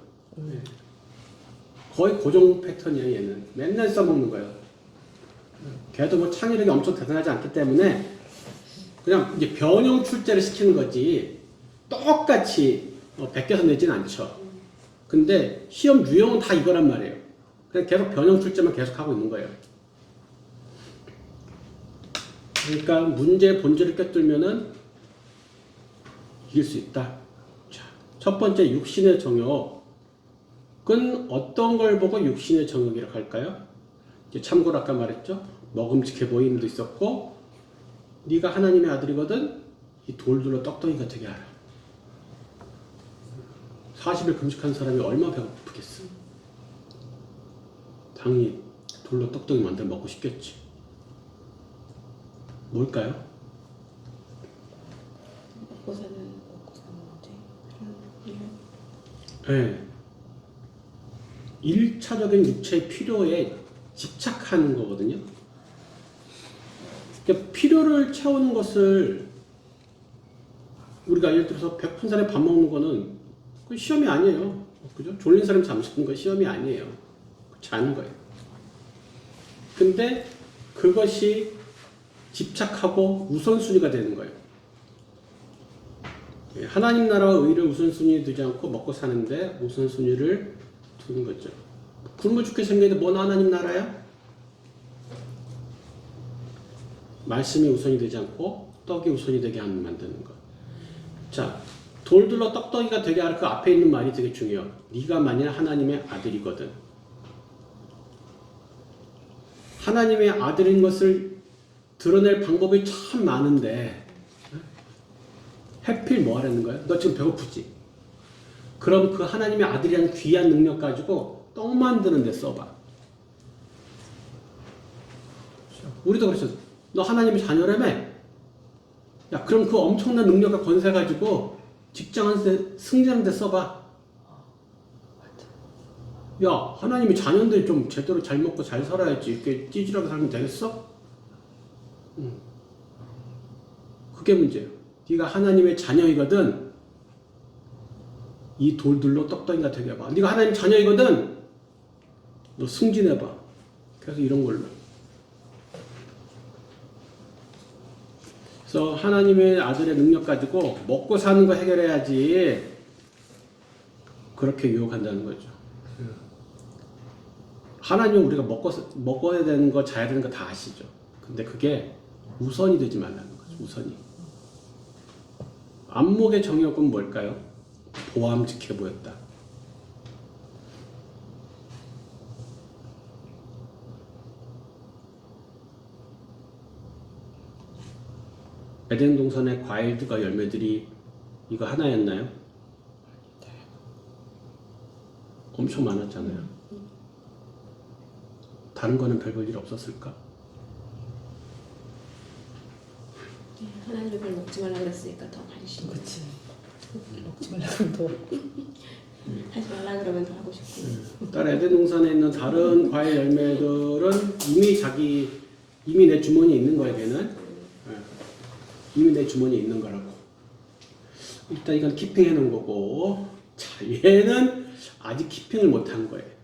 거의 고정 패턴이야 얘는. 맨날 써먹는 거예요. 걔도 뭐 창의력이 엄청 대단하지 않기 때문에 그냥 이제 변형 출제를 시키는 거지 똑같이 베껴서 내지는 않죠. 근데 시험 유형은 다 이거란 말이에요. 그냥 계속 변형 출제만 계속 하고 있는 거예요. 그러니까 문제의 본질을 꿰뚫으면은 이길 수 있다. 자, 첫 번째 육신의 정욕은 어떤 걸 보고 육신의 정욕이라고 할까요? 이제 참고로 아까 말했죠. 먹음직해 보임도 있었고, 네가 하나님의 아들이거든. 이 돌들로 떡덩이가 되게 하라. 40일 금식한 사람이 얼마나 배고프겠어. 당연히 돌로 떡덩이 만들어 먹고 싶겠지. 뭘까요? 먹고 사는 네. 1차적인 육체의 필요에 집착하는 거거든요. 그러니까 필요를 채우는 것을 우리가 예를 들어서 배고픈 사람이 밥 먹는 거는 그 시험이 아니에요. 그죠? 졸린 사람이 잠자는 거 시험이 아니에요. 자는 거예요. 근데 그것이 집착하고 우선순위가 되는 거예요. 하나님 나라와 의를 우선순위에 두지 않고 먹고 사는데 우선순위를 두는 거죠. 굶어 죽게 생겼는데 뭔 하나님 나라야? 말씀이 우선이 되지 않고 떡이 우선이 되게 만드는 것. 자, 돌들로 떡덩이가 되게 하라. 그 앞에 있는 말이 되게 중요해요. 네가 만약 하나님의 아들이거든. 하나님의 아들인 것을 드러낼 방법이 참 많은데 해필 뭐 하라는 거야? 너 지금 배고프지? 그럼 그 하나님의 아들이라는 귀한 능력 가지고 떡 만드는 데 써봐. 우리도 그랬어. 너 하나님의 자녀라며? 야, 그럼 그 엄청난 능력과 권세 가지고 직장한테 승진하는 데 써봐. 야, 하나님의 자녀인데 좀 제대로 잘 먹고 잘 살아야지. 이렇게 찌질하게 살면 되겠어? 그게 문제예요. 네가 하나님의 자녀이거든. 이 돌들로 떡덩이가 되게 해봐. 네가 하나님 자녀이거든. 너 승진해봐. 그래서 이런 걸로. 그래서 하나님의 아들의 능력 가지고 먹고 사는 거 해결해야지. 그렇게 유혹한다는 거죠. 하나님은 우리가 먹어야 되는 거, 자야 되는 거 다 아시죠. 근데 그게 우선이 되지 말라는 거죠. 우선이. 안목의 정욕은 뭘까요? 보암직해 보였다. 에덴 동산의 과일들과 열매들이 이거 하나였나요? 엄청 많았잖아요. 다른 거는 별 볼 일 없었을까? 하나님이 그걸 먹지 말라 그랬으니까 더 관심. 그렇지. 먹지 말라고 더. 하지 말라 그러면 더 하고 싶고. 따라 에덴 동산에 있는 다른 과일 열매들은 이미 내 주머니에 있는 거야, 걔는. 이미 내 주머니에 있는 거라고. 일단 이건 키핑해 놓은 거고, 자, 얘는 아직 키핑을 못 한 거예요.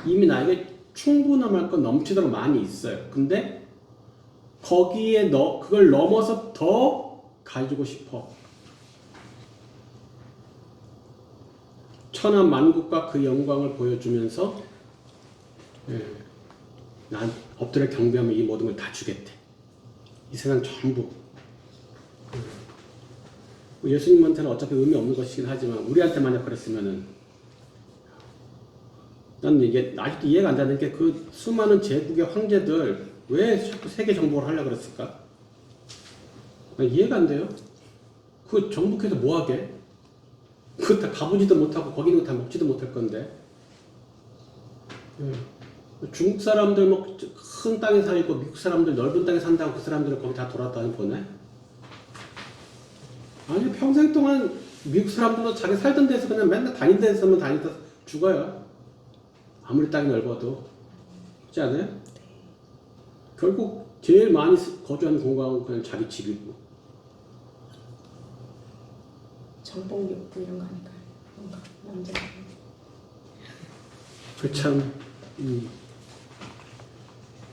이미 나에게 충분함할 건 넘치도록 많이 있어요. 근데 거기에 그걸 넘어서 더 가지고 싶어. 천하 만국과 그 영광을 보여주면서 난 엎드려 경배하면 이 모든 걸 다 주겠대. 이 세상 전부. 예수님한테는 어차피 의미 없는 것이긴 하지만 우리한테 만약 그랬으면은 난 이게 아직도 이해가 안 되는 게 그 수많은 제국의 황제들 왜 자꾸 세계 정복을 하려고 그랬을까? 난 이해가 안 돼요. 그 정복해서 뭐 하게? 그거 다 가보지도 못하고 거기 있는 거 다 먹지도 못할 건데. 중국 사람들 뭐 큰 땅에 살고 미국 사람들 넓은 땅에 산다고 그 사람들은 거기 다 돌아다니 보내? 아니 평생 동안 미국 사람들도 자기 살던 데서 그냥 맨날 다니던 데서만 다니다 죽어요. 아무리 땅이 넓어도. 그렇지 않아요? 결국 제일 많이 거주하는 공간은 그냥 자기 집이고. 정복 욕구 이런 거 아닐까요? 뭔가 남자들. 참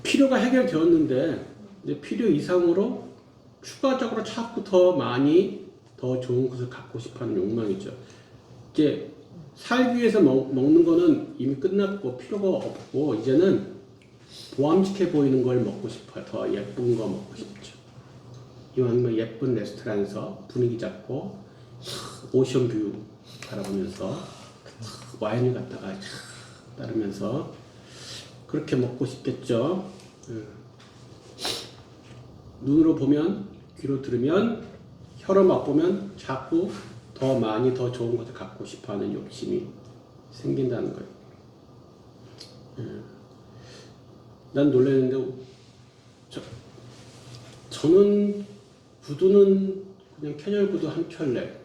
필요가 해결되었는데 이제 필요 이상으로 추가적으로 자꾸 더 많이 더 좋은 것을 갖고 싶어하는 욕망이죠. 이제 살기 위해서 먹는 거는 이미 끝났고 필요가 없고 이제는 보암직해 보이는 걸 먹고 싶어요. 더 예쁜 거 먹고 싶죠. 이왕이면 예쁜 레스토랑에서 분위기 잡고 오션뷰 바라보면서 와인을 갖다가 따르면서 그렇게 먹고 싶겠죠. 눈으로 보면, 귀로 들으면, 혀로 맛보면 자꾸 더 많이 더 좋은 것을 갖고 싶어하는 욕심이 생긴다는 거예요. 난 놀랐는데 저는 구두는 그냥 캐주얼 구두 한 켤레,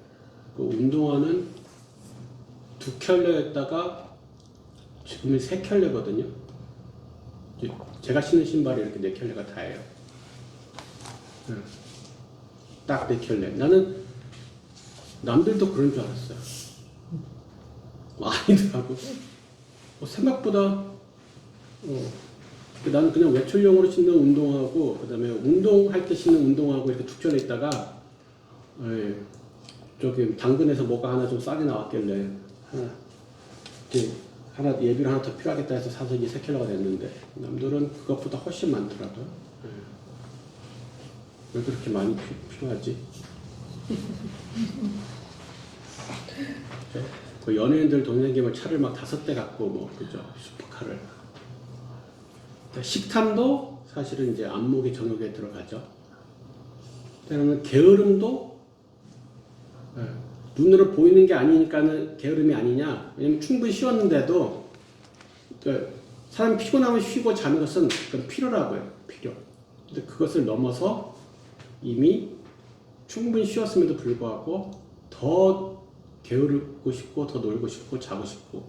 그 운동화는 2켤레였다가 지금은 3켤레거든요. 제가 신는 신발이 이렇게 4켤레가 다예요. 딱 4켤레. 나는 남들도 그런 줄 알았어요. 아니더라고. 생각보다 나는 그냥 외출용으로 신는 운동화하고 그다음에 운동할 때 신는 운동화하고 이렇게 2켤레 있다가 저기 당근에서 뭐가 하나 좀 싸게 나왔길래 하나 예비로 하나 더 필요하겠다 해서 사서 이게 3켤레가 됐는데 남들은 그것보다 훨씬 많더라고요. 왜 그렇게 많이 필요하지? 그 연예인들 돈 생기면 차를 막 5대 갖고 뭐 그죠 슈퍼카를. 식탐도 사실은 이제 안목의 정역에 들어가죠. 그다음에 게으름도 눈으로 보이는 게 아니니까는 게으름이 아니냐. 왜냐면 충분히 쉬었는데도 사람이 피곤하면 쉬고 자는 것은 그건 필요라고요. 필요. 근데 그것을 넘어서 이미 충분히 쉬었음에도 불구하고 더 게으르고 싶고 더 놀고 싶고 자고 싶고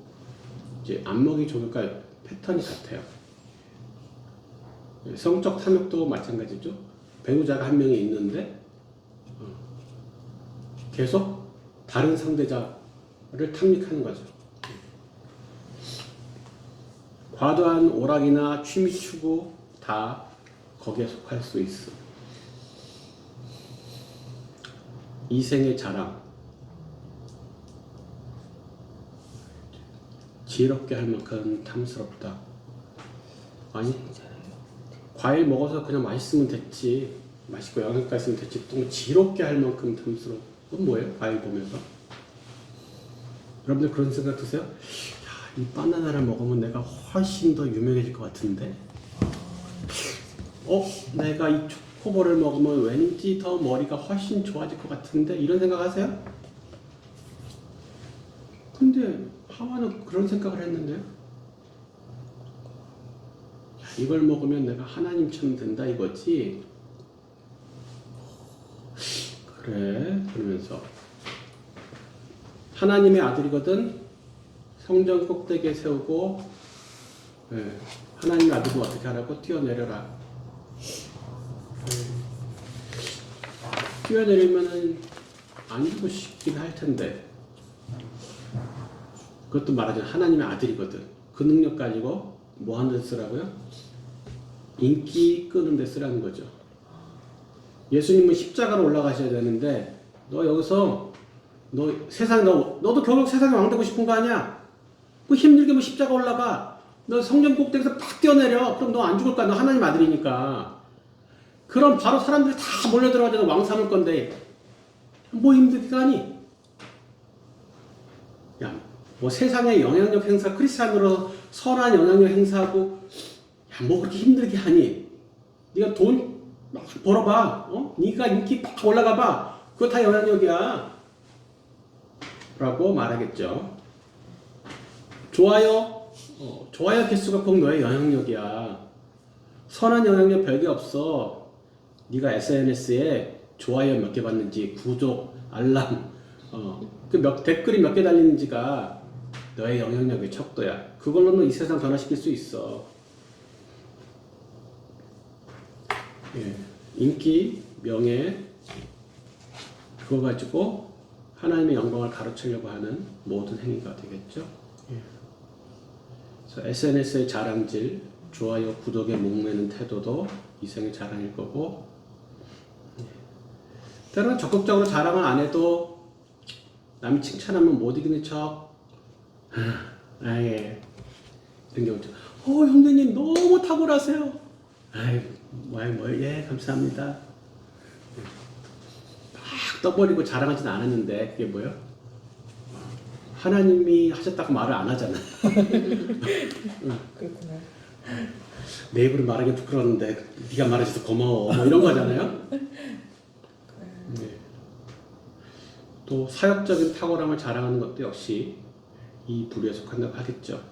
이제 안목이 조금까 패턴이 같아요. 성적 탐욕도 마찬가지죠. 배우자가 한 명이 있는데 계속 다른 상대자를 탐닉하는 거죠. 과도한 오락이나 취미 추구 다 거기에 속할 수 있어. 이생의 자랑, 지혜롭게 할 만큼 탐스럽다. 아니, 과일 먹어서 그냥 맛있으면 됐지. 맛있고 영양가 있으면 됐지. 또 지혜롭게 할 만큼 탐스러워. 그건 뭐예요? 과일 보면서. 여러분들 그런 생각 드세요? 야, 이 바나나를 먹으면 내가 훨씬 더 유명해질 것 같은데? 내가 이 초코볼을 먹으면 왠지 더 머리가 훨씬 좋아질 것 같은데? 이런 생각 하세요? 근데 하와는 그런 생각을 했는데요? 이걸 먹으면 내가 하나님처럼 된다 이거지? 그래, 그러면서 하나님의 아들이거든 성전 꼭대기에 세우고 하나님의 아들은 어떻게 하라고? 뛰어내려라. 뛰어내리면은 안 죽으시긴 할 텐데 그것도 말하자면 하나님의 아들이거든. 그 능력 가지고 뭐 하는 데 쓰라고요? 인기 끄는 데 쓰라는 거죠. 예수님은 십자가로 올라가셔야 되는데 너 여기서 너도 결국 세상에 왕 되고 싶은 거 아니야? 그 힘들게 뭐 십자가 올라가. 너 성전 꼭대기에서 팍 뛰어내려. 그럼 너 안 죽을 거야. 너 하나님 아들이니까. 그럼 바로 사람들이 다 몰려들어가지고 왕 삼을 건데 뭐 힘들게 가니? 야, 뭐 세상에 영향력 행사, 크리스찬으로 선한 영향력 행사하고 야, 뭐 그렇게 힘들게 하니? 네가 돈 막 벌어봐. 네가 인기 팍 올라가봐. 그거 다 영향력이야. 라고 말하겠죠. 좋아요 개수가 꼭 너의 영향력이야. 선한 영향력 별게 없어. 네가 SNS에 좋아요 몇 개 받는지, 구독, 알람, 댓글이 몇 개 달리는지가 너의 영향력의 척도야. 그걸로는 이 세상 변화시킬 수 있어. 인기, 명예, 그거 가지고 하나님의 영광을 가로채려고 하는 모든 행위가 되겠죠. 그래서 SNS의 자랑질, 좋아요, 구독에 목매는 태도도 이성의 자랑일 거고, 때로는 적극적으로 자랑을 안 해도 남이 칭찬하면 못 이기는 척, 아예 이런 경우 있죠. 형제님 너무 탁월하세요. 아이 예 감사합니다. 막 떠버리고 자랑하진 않았는데 그게 뭐예요? 하나님이 하셨다고 말을 안 하잖아. 그렇구나. 내 입으로 말하기 부끄러웠는데 네가 말해줘서 고마워. 뭐 이런 거잖아요. 네. 또 사역적인 탁월함을 자랑하는 것도 역시 이 부류에 속한다고 하겠죠.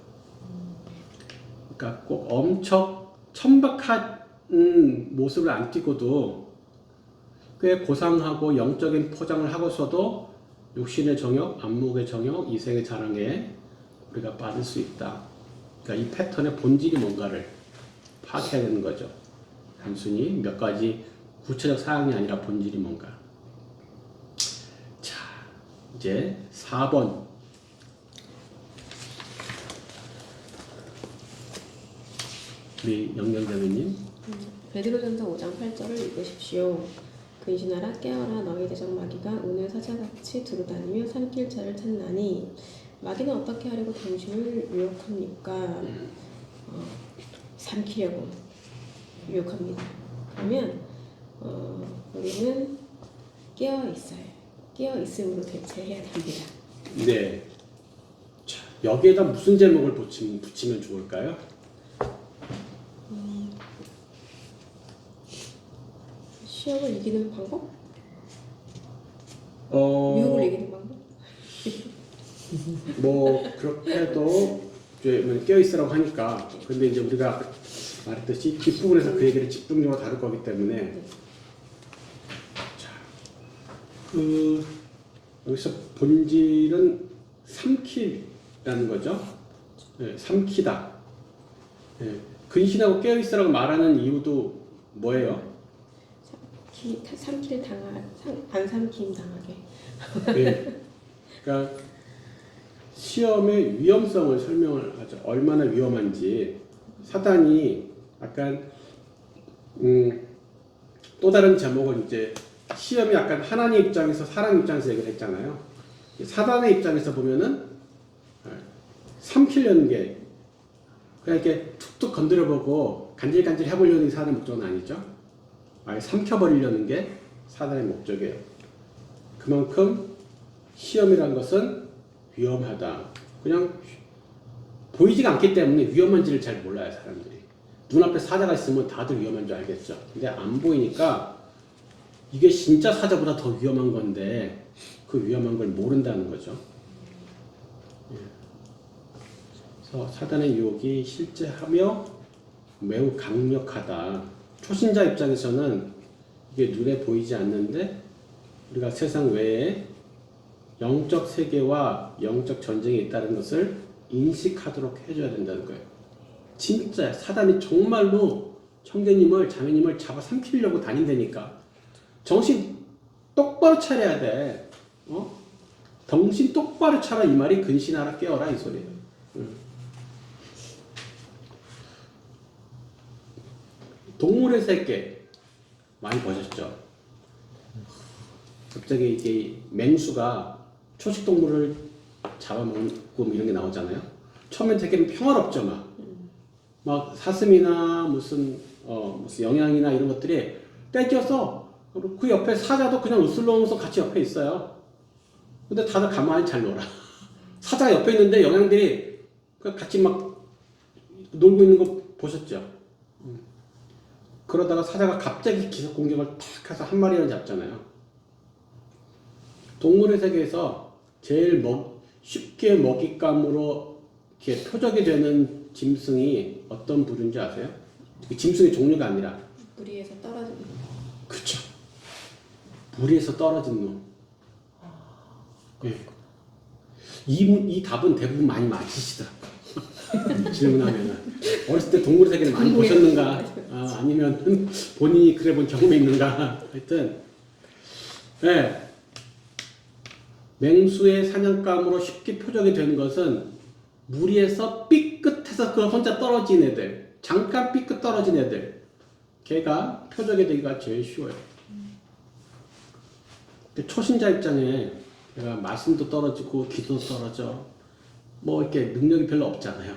그러니까 꼭 엄청 천박한 모습을 안 띠고도 꽤 고상하고 영적인 포장을 하고서도 육신의 정욕, 안목의 정욕, 이생의 자랑에 우리가 빠질 수 있다. 그러니까 이 패턴의 본질이 뭔가를 파악해야 되는 거죠. 단순히 몇 가지 구체적 사항이 아니라 본질이 뭔가. 자, 이제 4번. 우리 영경자매님. 베드로전서 5장 8절을 읽으십시오. 근신하라 깨어라 너희 대적 마귀가 오늘 사자같이 두루다니며 삼킬 자를 찾나니 마귀는 어떻게 하려고 당신을 유혹합니까? 삼키려고 유혹합니다. 그러면 우리는 깨어 있어요. 깨어 있음으로 대체해야 됩니다. 네. 자, 여기에다 무슨 제목을 붙이면 좋을까요? 시험을 이기는 방법? 어, 유혹을 이기는 방법? 뭐 그렇게 해도 이제 깨어 있으라고 하니까. 근데 이제 우리가 말했듯이 뒷부분에서 그 얘기를 집중적으로 다룰 거기 때문에 자, 여기서 본질은 삼키라는 거죠. 네, 삼키다. 네, 근신하고 깨어 있으라고 말하는 이유도 뭐예요? 삼킬 안 삼킴 당하게. 네. 그러니까 시험의 위험성을 설명을 하죠. 얼마나 위험한지. 사단이 약간 또 다른 제목은 이제 시험이 약간 하나님 입장에서 사람 입장에서 얘기를 했잖아요. 사단의 입장에서 보면은 삼키려는 게 그냥 이렇게 툭툭 건드려보고 간질간질 해보려는 게 사단의 목적은 아니죠. 아예 삼켜버리려는 게 사단의 목적이에요. 그만큼 시험이란 것은 위험하다. 그냥 보이지가 않기 때문에 위험한지를 잘 몰라요, 사람들이. 눈앞에 사자가 있으면 다들 위험한 줄 알겠죠. 근데 안 보이니까 이게 진짜 사자보다 더 위험한 건데 그 위험한 걸 모른다는 거죠. 그래서 사단의 유혹이 실제하며 매우 강력하다. 초신자 입장에서는 이게 눈에 보이지 않는데 우리가 세상 외에 영적 세계와 영적 전쟁이 있다는 것을 인식하도록 해줘야 된다는 거예요. 진짜 사단이 정말로 청대님을 자매님을 잡아삼키려고 다닌다니까. 정신 똑바로 차려야 돼. 정신 똑바로 차려 이 말이 근신하라 깨어라 이 소리예요. 동물의 세계 많이 보셨죠? 갑자기 이게 맹수가 초식 동물을 잡아먹고 이런 게 나오잖아요. 처음엔 되게 평화롭죠, 막 사슴이나 무슨 영양이나 이런 것들이 떼껴서 그 옆에 사자도 그냥 으슬렁서 같이 옆에 있어요. 근데 다들 가만히 잘 놀아. 사자가 옆에 있는데 영양들이 같이 막 놀고 있는 거 보셨죠? 그러다가 사자가 갑자기 기습 공격을 탁 해서 한 마리를 잡잖아요. 동물의 세계에서 제일 쉽게 먹잇감으로 이렇게 표적이 되는 짐승이 어떤 부류인지 아세요? 짐승의 종류가 아니라 무리에서 떨어지는. 그렇죠. 무리에서 떨어진 놈. 네. 이 답은 대부분 많이 맞히시더라고요. 질문하면은 어렸을 때 동물의 세계를 많이 보셨는가? 아니면 본인이 그래 본 경험이 있는가? 하여튼 네. 맹수의 사냥감으로 쉽게 표적이 되는 것은 무리에서 삐끗해서 밑에서 그 혼자 떨어진 애들, 잠깐 삐끗 떨어진 애들, 걔가 표적이 되기가 제일 쉬워요. 근데 초신자 입장에 걔가 말씀도 떨어지고 기도도 떨어져, 뭐 이렇게 능력이 별로 없잖아요.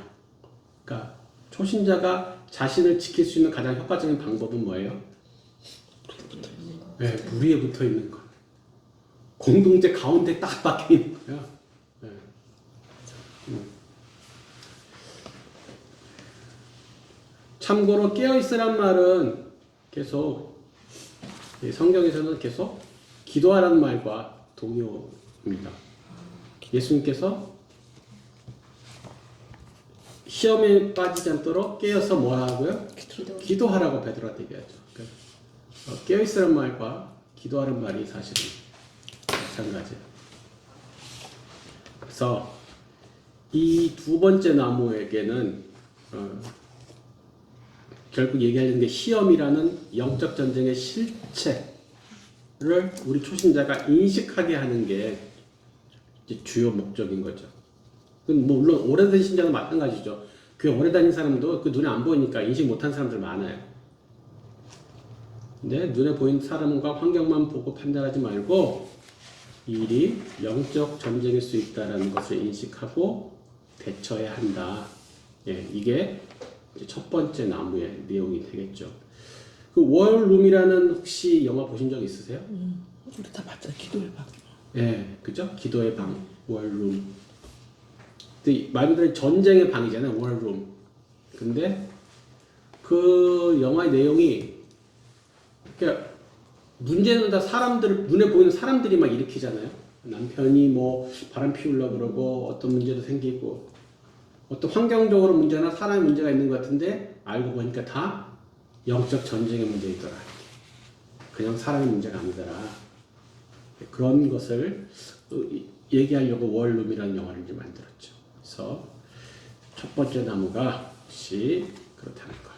그러니까 초신자가 자신을 지킬 수 있는 가장 효과적인 방법은 뭐예요? 네, 물 위에 붙어 있는 거. 공동체 가운데 딱 박혀 있는 거야. 네. 참고로 깨어있으란 말은 계속 성경에서는 계속 기도하라는 말과 동요입니다. 예수님께서 시험에 빠지지 않도록 깨어서 뭐 하라고요? 기도하라고 베드로한테 얘기하죠. 그러니까 깨어있으란 말과 기도하라는 말이 사실은 마찬가지예요. 그래서 이 두 번째 나무에게는 결국 얘기하는 게 시험이라는 영적 전쟁의 실체를 우리 초신자가 인식하게 하는 게 이제 주요 목적인 거죠. 뭐 물론 오래된 신자는 마찬가지죠. 교회 오래 다닌 사람도 그 눈에 안 보이니까 인식 못한 사람들 많아요. 근데 눈에 보이는 사람과 환경만 보고 판단하지 말고 이 일이 영적 전쟁일 수 있다는 것을 인식하고 대처해야 한다. 예, 이게 이제 첫 번째 나무의 내용이 되겠죠. 그 월룸이라는 혹시 영화 보신 적 있으세요? 우리 다 봤잖아. 기도의 방. 예, 그죠? 기도의 방, 월룸. 근데 말 그대로 전쟁의 방이잖아요, 월룸. 근데 그 영화의 내용이 그러니까 문제는 다 사람들 눈에 보이는 사람들이 막 일으키잖아요. 남편이 뭐 바람 피우려고 그러고 어떤 문제도 생기고 어떤 환경적으로 문제나 사람의 문제가 있는 것 같은데 알고 보니까 다 영적 전쟁의 문제이더라. 그냥 사람의 문제가 아니더라. 그런 것을 얘기하려고 월룸이라는 영화를 이제 만들었죠. 그래서 첫 번째 나무가 혹시 그렇다는 거.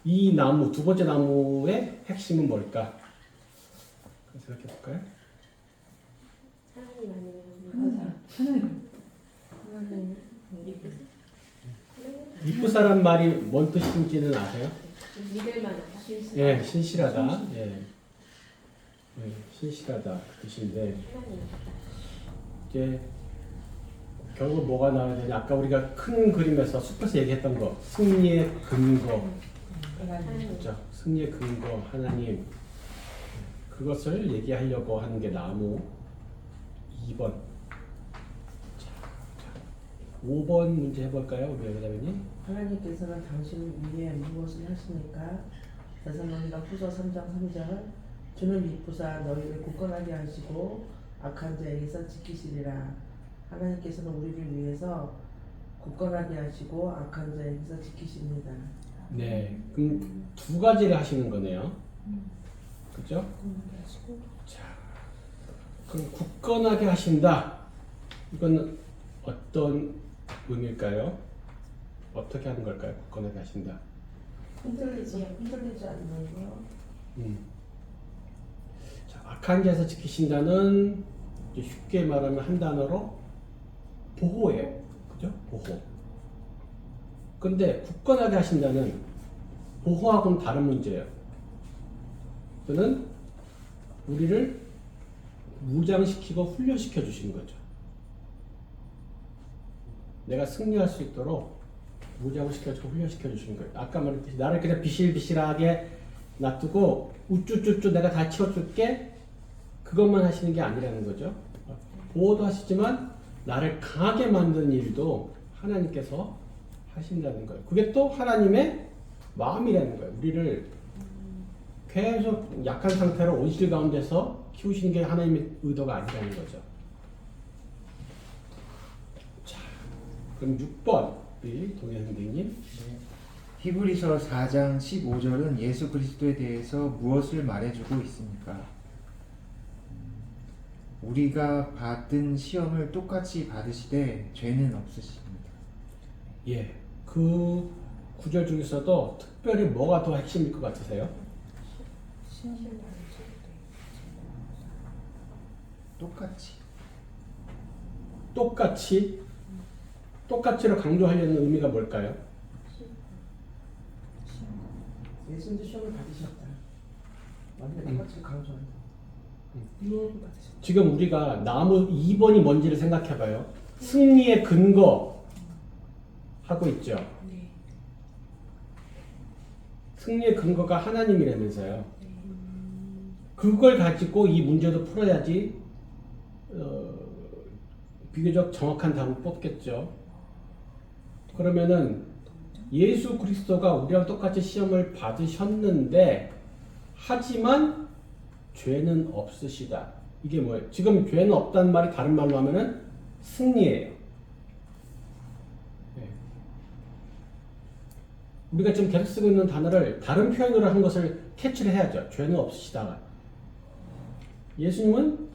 이 나무, 두 번째 나무의 핵심은 뭘까? 생각해 볼까요? 하나님 이쁘사란 말이 뭔 뜻인지는 아세요? 믿을 만한 신실. 예, 신실하다. 예, 신실하다 그 뜻인데 이제 결국 뭐가 나와야 되냐? 아까 우리가 큰 그림에서 숲에서 얘기했던 거, 승리의 근거, 그렇죠? 승리의 근거 하나님. 그것을 얘기하려고 하는 게 나무 2번. 5번 문제 해볼까요, 우리 여자분이? 하나님께서는 당신을 위해 무엇을 하시니까? 데살로니가 후서 3장 3절 주는 미쁘사 너희를 굳건하게 하시고 악한 자에게서 지키시리라. 하나님께서는 우리를 위해서 굳건하게 하시고 악한 자에게서 지키십니다. 네, 그럼 두 가지를 하시는 거네요. 그죠? 자, 그럼 굳건하게 하신다. 이건 어떤 의미일까요? 어떻게 하는 걸까요? 굳건하게 하신다. 흔들리지 않는 거. 자, 악한 자에서 지키신다는 이제 쉽게 말하면 한 단어로 보호예요. 그죠? 보호. 근데 굳건하게 하신다는 보호하고는 다른 문제예요. 그는 우리를 무장시키고 훈련시켜 주시는 거죠. 내가 승리할 수 있도록 무장을 시켜주고 훈련시켜 주시는 거예요. 아까 말했듯이 나를 그냥 비실비실하게 놔두고 우쭈쭈쭈 내가 다 치워줄게 그것만 하시는 게 아니라는 거죠. 보호도 하시지만 나를 강하게 만드는 일도 하나님께서 하신다는 거예요. 그게 또 하나님의 마음이라는 거예요. 우리를 계속 약한 상태로 온실 가운데서 키우시는 게 하나님의 의도가 아니라는 거죠. 자, 그럼 6번 우리 동현 선생님. 히브리서 4장 15절은 예수 그리스도에 대해서 무엇을 말해주고 있습니까? 우리가 받은 시험을 똑같이 받으시되 죄는 없으십니다. 예, 그 구절 중에서도 특별히 뭐가 더 핵심일 것 같으세요? 똑같이. 똑같이로 강조하려는 의미가 뭘까요? 예수님도 시험을 받으셨다. 완전 똑같이 강조한다. 유혹을 받으셨다. 지금 우리가 나무 2번이 뭔지를 생각해봐요. 승리의 근거 하고 있죠. 네. 승리의 근거가 하나님이라면서요. 그걸 가지고 이 문제도 풀어야지 비교적 정확한 답을 뽑겠죠. 그러면은 예수 그리스도가 우리랑 똑같이 시험을 받으셨는데 하지만 죄는 없으시다. 이게 뭐예요? 지금 죄는 없다는 말이 다른 말로 하면은 승리예요. 네. 우리가 지금 계속 쓰고 있는 단어를 다른 표현으로 한 것을 캐치를 해야죠. 죄는 없으시다. 예수님은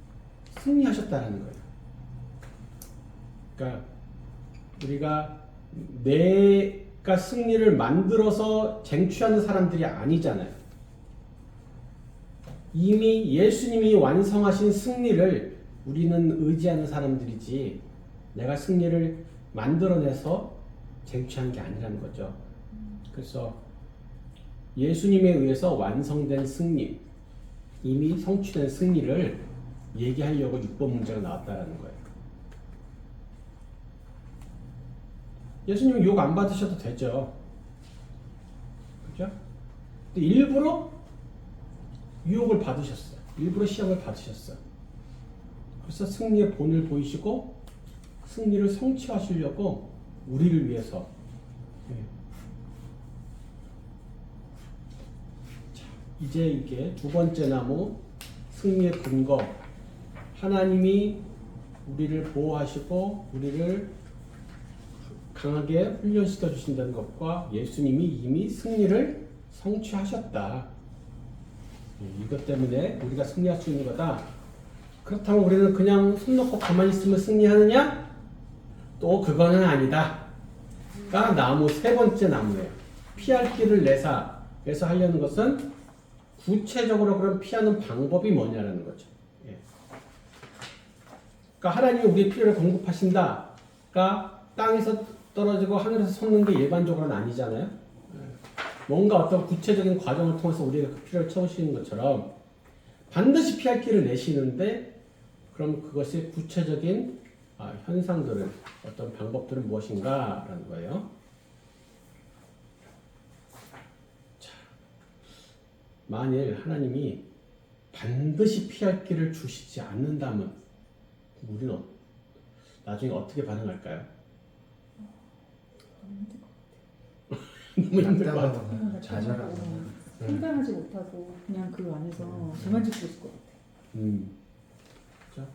승리하셨다는 거예요. 그러니까 우리가 내가 승리를 만들어서 쟁취하는 사람들이 아니잖아요. 이미 예수님이 완성하신 승리를 우리는 의지하는 사람들이지 내가 승리를 만들어내서 쟁취하는 게 아니라는 거죠. 그래서 예수님에 의해서 완성된 승리, 이미 성취된 승리를 얘기하려고 6번 문제가 나왔다는 거예요. 예수님은 욕 안 받으셔도 되죠. 그죠? 근데 일부러 유혹을 받으셨어요. 일부러 시험을 받으셨어요. 그래서 승리의 본을 보이시고 승리를 성취하시려고 우리를 위해서. 자, 이제 이게 두 번째 나무 승리의 근거. 하나님이 우리를 보호하시고 우리를 강하게 훈련시켜 주신다는 것과 예수님이 이미 승리를 성취하셨다. 이것 때문에 우리가 승리할 수 있는 거다. 그렇다면 우리는 그냥 손 놓고 가만히 있으면 승리하느냐? 또 그거는 아니다. 가 나무 세 번째 나무예요. 피할 길을 내사에서 하려는 것은 구체적으로 그럼 피하는 방법이 뭐냐라는 거죠. 그러니까 하나님이 우리의 필요를 공급하신다가 땅에서 떨어지고 하늘에서 솟는 게 일반적으로는 아니잖아요. 뭔가 어떤 구체적인 과정을 통해서 우리가 그 필요를 채우시는 것처럼 반드시 피할 길을 내시는데 그럼 그것의 구체적인 현상들은 어떤 방법들은 무엇인가라는 거예요. 자, 만일 하나님이 반드시 피할 길을 주시지 않는다면 우리는 나중에 어떻게 반응할까요? 너무 힘들 것 같아요. 답답하거나 좌절하거나 생각하지 못하고 그냥 그 안에서 저만 짓고 있을 것 같아. 그렇죠?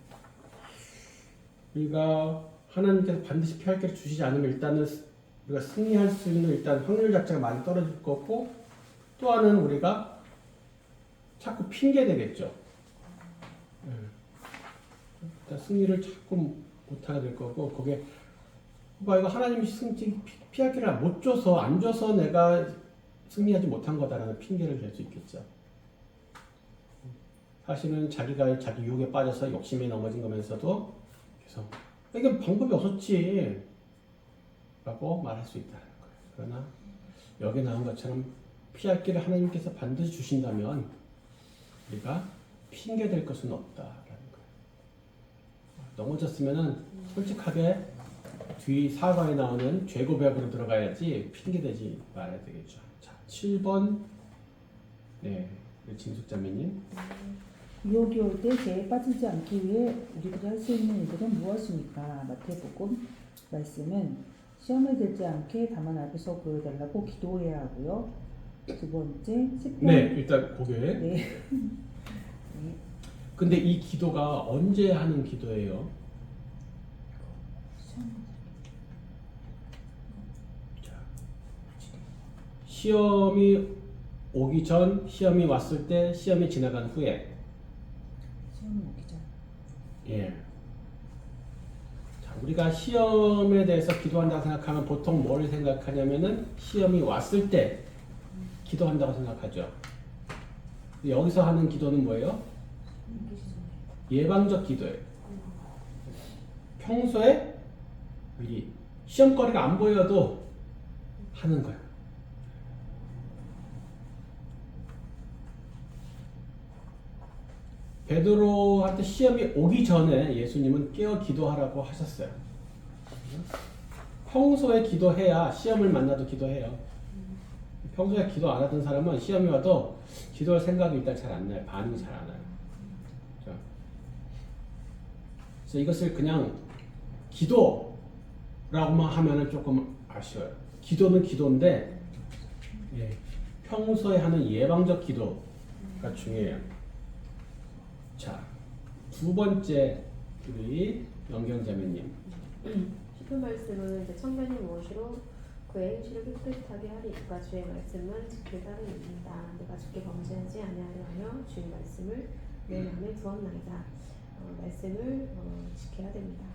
우리가 하나님께서 반드시 피할 길을 주시지 않으면 일단은 우리가 승리할 수 있는 일단 확률 자체가 많이 떨어질 거고 또 하나는 우리가 자꾸 핑계 되겠죠. 일단 승리를 자꾸 못하게 될 거고 거기에 이거 하나님이 피할 길을 못 줘서 안 줘서 내가 승리하지 못한 거다라는 핑계를 댈 수 있겠죠. 사실은 자기가 자기 유혹에 빠져서 욕심에 넘어진 거면서도 그래서 이게 방법이 없었지 라고 말할 수 있다는 거예요. 그러나 여기 나온 것처럼 피할 길을 하나님께서 반드시 주신다면 우리가 핑계 댈 것은 없다라는 거예요. 넘어졌으면은 솔직하게 뒤 사과에 나오는 죄고백으로 들어가야지 핑계대지 말아야 되겠죠. 자, 7번 네, 우리 진숙자매님. 유혹이 올 때 죄에 빠지지 않기 위해 우리들이 할 수 있는 일들은 무엇입니까? 마태복음 말씀은 시험에 들지 않게 다만 앞에서 보여달라고 기도해야 하고요. 두 번째 시편. 네, 일단 고개. 네. 근데 이 기도가 언제 하는 기도예요? 시험이 오기 전, 시험이 왔을 때, 시험이 지나간 후에. 시험이 오기 전. 예. 자, 우리가 시험에 대해서 기도한다고 생각하면 보통 뭘 생각하냐면은 시험이 왔을 때 기도한다고 생각하죠. 여기서 하는 기도는 뭐예요? 예방적 기도예요. 평소에 미리 시험거리가 안 보여도 하는 거야. 베드로한테 시험이 오기 전에 예수님은 깨어 기도하라고 하셨어요. 평소에 기도해야 시험을 만나도 기도해요. 평소에 기도 안 하던 사람은 시험이 와도 기도할 생각이 일단 잘 안 나요. 반응이 잘 안 와요. 그렇죠? 그래서 이것을 그냥 기도라고만 하면은 조금 아쉬워요. 기도는 기도인데 예, 평소에 하는 예방적 기도가 중요해요. 자, 두 번째 우리 영경자매님. 시편 말씀은 이제 청년이 무엇으로 그의 행실을 깨끗하게 하리까 주의 말씀은 지킬 따름입니다. 내가 주께 범죄하지 아니하려 하여 주의 말씀을 내 마음에 두었나이다. 말씀을 지켜야 됩니다.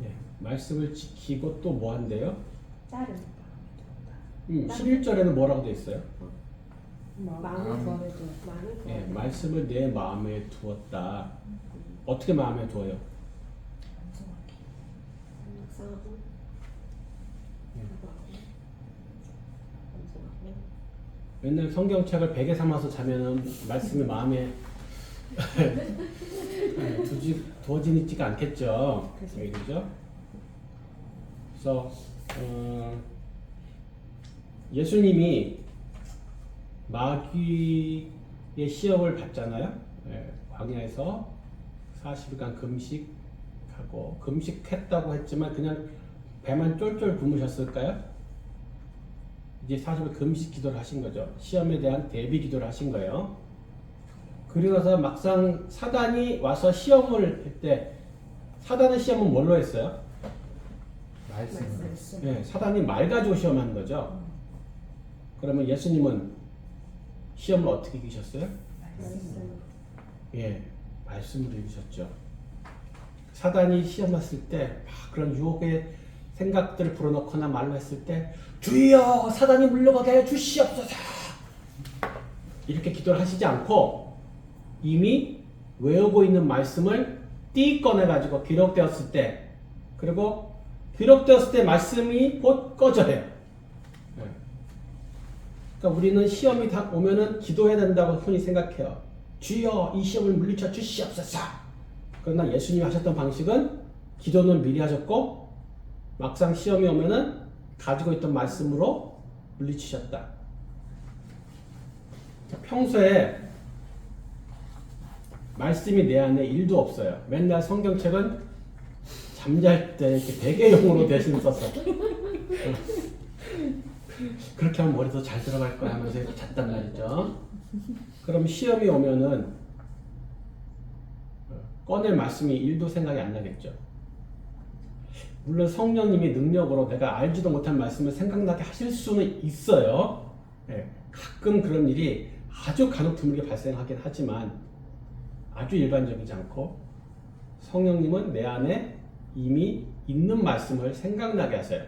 예, 말씀을 지키고 또 뭐 한대요? 따름. 11절에는 뭐라고 돼 있어요? 마음을 두어도 마음을 예, 두어도 말씀을 내 마음에 두었다. 어떻게 마음에 두어요? 묵상하고 기도하고 검증하고 맨날 성경책을 베개 삼아서 자면은 말씀이 마음에 두어지지가 않겠죠. 왜 그러죠? 그래서 예수님이 마귀의 시험을 받잖아요. 예, 광야에서 40일간 금식하고 금식했다고 했지만 그냥 배만 쫄쫄 굶으셨을까요? 이제 40일 금식 기도를 하신 거죠. 시험에 대한 대비 기도를 하신 거예요. 그리고 나서 막상 사단이 와서 시험을 할 때 사단의 시험은 뭘로 했어요? 말씀. 네, 사단이 말 가지고 시험하는 거죠. 그러면 예수님은 시험을 어떻게 이기셨어요? 말씀 예, 말씀으로 이기셨죠. 사단이 시험 왔을 때 막 그런 유혹의 생각들을 불어넣거나 말로 했을 때 주여 사단이 물러가게 하여 주시옵소서 이렇게 기도를 하시지 않고 이미 외우고 있는 말씀을 띠 꺼내가지고 기록되었을 때 그리고 기록되었을 때 말씀이 곧 꺼져요. 그러니까 우리는 시험이 다 오면은 기도해야 된다고 흔히 생각해요. 주여 이 시험을 물리쳐 주시옵소서. 그러나 예수님이 하셨던 방식은 기도는 미리 하셨고 막상 시험이 오면은 가지고 있던 말씀으로 물리치셨다. 평소에 말씀이 내 안에 1도 없어요. 맨날 성경책은 잠잘 때 이렇게 베개용으로 대신 써서 그렇게 하면 머리도 잘 들어갈 거야 하면서 이렇게 잤단 말이죠. 그럼 시험이 오면은 꺼낼 말씀이 1도 생각이 안 나겠죠. 물론 성령님이 능력으로 내가 알지도 못한 말씀을 생각나게 하실 수는 있어요. 네, 가끔 그런 일이 아주 간혹 드물게 발생하긴 하지만 아주 일반적이지 않고 성령님은 내 안에 이미 있는 말씀을 생각나게 하세요.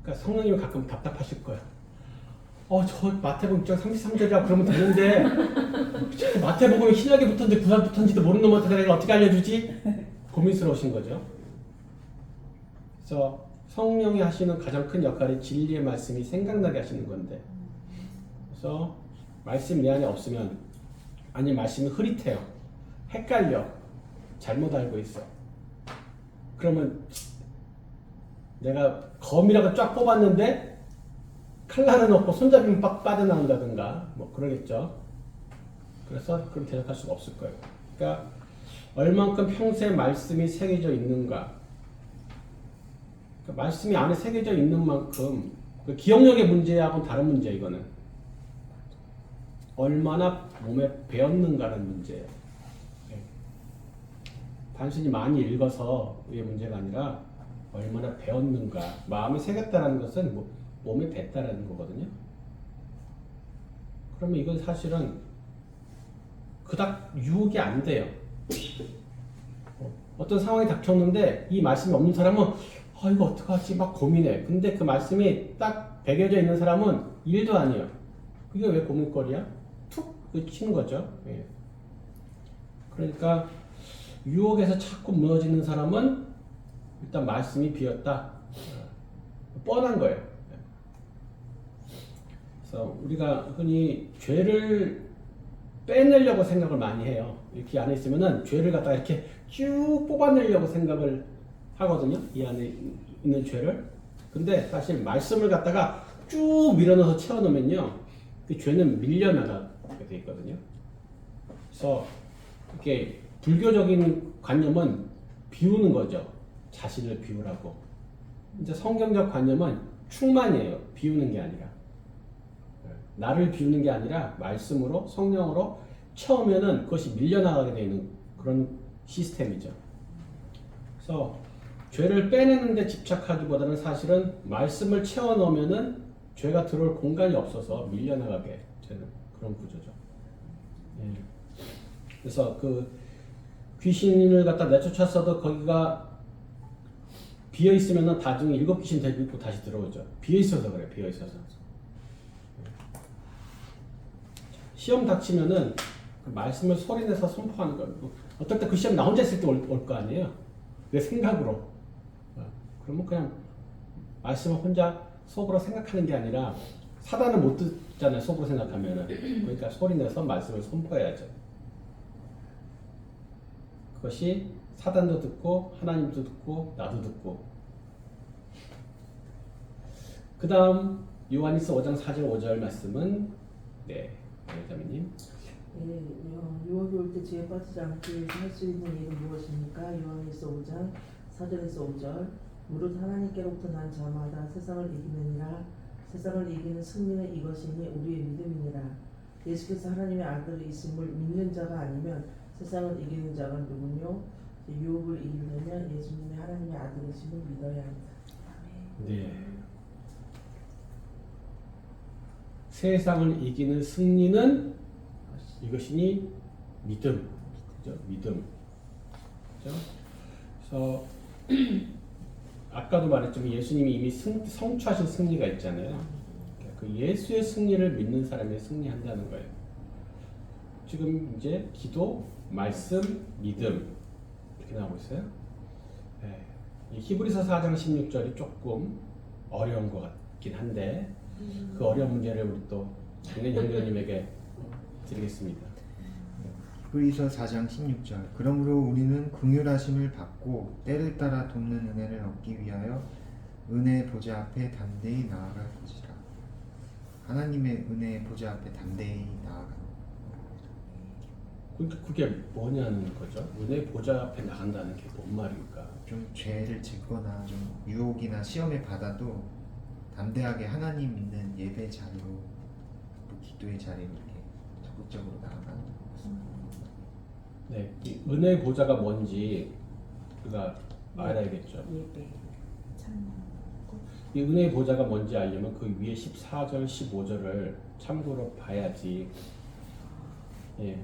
그러니까 성령님이 가끔 답답하실 거예요. 저 마태복음 6장 33절이라고 그러면 되는데 마태복음에 신약에 붙었는데 구약에 붙었는지도 모르는 놈한테 내가 어떻게 알려주지? 고민스러우신 거죠. 그래서 성령이 하시는 가장 큰 역할이 진리의 말씀이 생각나게 하시는 건데 그래서 말씀이 내 안에 없으면 아니 말씀이 흐릿해요. 헷갈려. 잘못 알고 있어. 그러면 내가 검이라고 쫙 뽑았는데 칼날은 없고 손잡이는 빡 빠져나온다든가 뭐 그러겠죠. 그래서 그럼 대적할 수가 없을 거예요. 그러니까 얼만큼 평소에 말씀이 새겨져 있는가. 그러니까 말씀이 안에 새겨져 있는 만큼 그 기억력의 문제하고는 다른 문제예요. 이거는 얼마나 몸에 배었는가는 문제예요. 단순히 많이 읽어서의 문제가 아니라 얼마나 배웠는가. 마음에 새겼다는 것은 몸에 뱄다라는 거거든요. 그러면 이건 사실은 그닥 유혹이 안 돼요. 어떤 상황이 닥쳤는데 이 말씀이 없는 사람은 이거 어떡하지 막 고민해. 근데 그 말씀이 딱 배겨져 있는 사람은 일도 아니에요. 그게 왜 고민거리야? 툭 치는 거죠. 예. 그러니까 유혹에서 자꾸 무너지는 사람은 일단 말씀이 비었다. 뻔한 거예요. 그래서 우리가 흔히 죄를 빼내려고 생각을 많이 해요. 이렇게 안에 있으면은 죄를 갖다가 이렇게 쭉 뽑아내려고 생각을 하거든요. 이 안에 있는 죄를. 근데 사실 말씀을 갖다가 쭉 밀어넣어서 채워놓으면요, 그 죄는 밀려나가게 돼 있거든요. 그래서 이렇게 불교적인 관념은 비우는 거죠. 자신을 비우라고. 이제 성경적 관념은 충만이에요. 비우는 게 아니라. 나를 비우는 게 아니라 말씀으로, 성령으로 채우면은 그것이 밀려나가게 되는 그런 시스템이죠. 그래서 죄를 빼내는 데 집착하기보다는 사실은 말씀을 채워 넣으면은 죄가 들어올 공간이 없어서 밀려나가게 되는 그런 구조죠. 예. 그래서 그 귀신을 갖다 내쫓았어도 거기가 비어 있으면은 나중에 7귀신 데리고 다시 들어오죠. 비어 있어서 그래, 비어 있어서. 시험 닥치면은 그 말씀을 소리내서 선포하는 거예요. 어떨 때 그 시험 나 혼자 있을 때 올 거 아니에요. 내 생각으로. 그러면 그냥 말씀을 혼자 속으로 생각하는 게 아니라 사단은 못 듣잖아요. 속으로 생각하면은. 그러니까 소리내서 말씀을 선포해야죠. 그것이 사단도 듣고 하나님도 듣고 나도 듣고. 그 다음 요한일서 5장 4절 5절 말씀은 자매님. 예, 유혹이 올 때 죄에 빠지지 않기 위해서 할 수 있는 일은 무엇입니까? 요한일서 5장 4절에서 5절. 무릇 하나님께로부터 난 자마다 세상을 이기느니라. 세상을 이기는 승리는 이것이니 우리의 믿음이니라. 예수께서 하나님의 아들이심을 믿는 자가 아니면 세상을 이기는 자가 누구뇨? 유혹을 이기려면 예수님의 하나님의 아들이심을 믿어야 합니다. 네. 세상을 이기는 승리는 이것이니 믿음. 그죠? 믿음. 그죠? 그래서 아까도 말했지만 예수님이 이미 성취하신 승리가 있잖아요. 그 예수의 승리를 믿는 사람이 승리한다는 거예요. 지금 이제 기도, 말씀, 믿음 이렇게 나오고 있어요. 네. 이 히브리서 4장 16절이 조금 어려운 것 같긴 한데 그 어려운 문제를 우리 또 장례 형제님에게 드리겠습니다. 히브리서 4장 16절. 그러므로 우리는 긍휼하심을 받고 때를 따라 돕는 은혜를 얻기 위하여 은혜의 보좌 앞에 담대히 나아갈 것이라. 하나님의 은혜의 보좌 앞에 담대히 나아가는. 그게 뭐냐는 거죠? 은혜 보좌 앞에 나간다는 게 뭔 말일까? 좀 죄를 짓거나 좀 유혹이나 시험에 받아도 담대하게 하나님 믿는 예배 자리로, 또 기도의 자리로 이렇게 적극적으로 나아가는 것입니다. 네, 이 은혜 보좌가 뭔지 우리가 알아야겠죠. 예배 이 은혜 보좌가 뭔지 알려면 그 위에 14절, 15절을 참고로 봐야지. 예.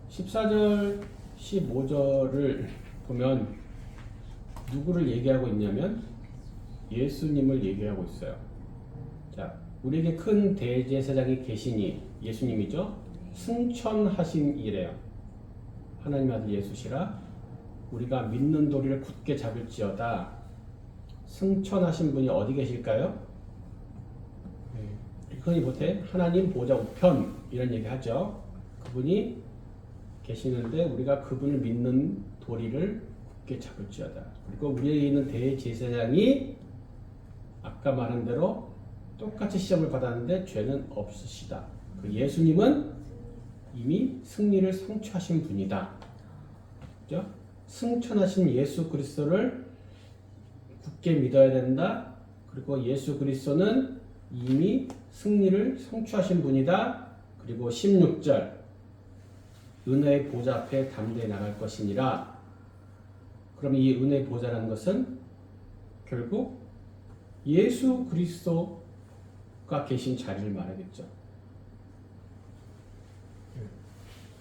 14절, 15절을 보면 누구를 얘기하고 있냐면 예수님을 얘기하고 있어요. 자, 우리에게 큰 대제사장이 계시니 예수님이죠. 승천하신 이래요. 하나님 아들 예수시라 우리가 믿는 도리를 굳게 잡을지어다. 승천하신 분이 어디 계실까요? 흔히 보태 하나님 보좌 우편 이런 얘기 하죠. 그분이 계시는데 우리가 그분을 믿는 도리를 굳게 잡을지어다. 그리고 우리에게 있는 대제사장이 아까 말한 대로 똑같이 시험을 받았는데 죄는 없으시다. 그 예수님은 이미 승리를 성취하신 분이다. 그죠? 승천하신 예수 그리스도를 굳게 믿어야 된다. 그리고 예수 그리스도는 이미 승리를 성취하신 분이다. 그리고 16절 은혜의 보좌 앞에 담대히 나갈 것이니라. 그럼 이 은혜의 보좌라는 것은 결국 예수 그리스도가 계신 자리를 말하겠죠.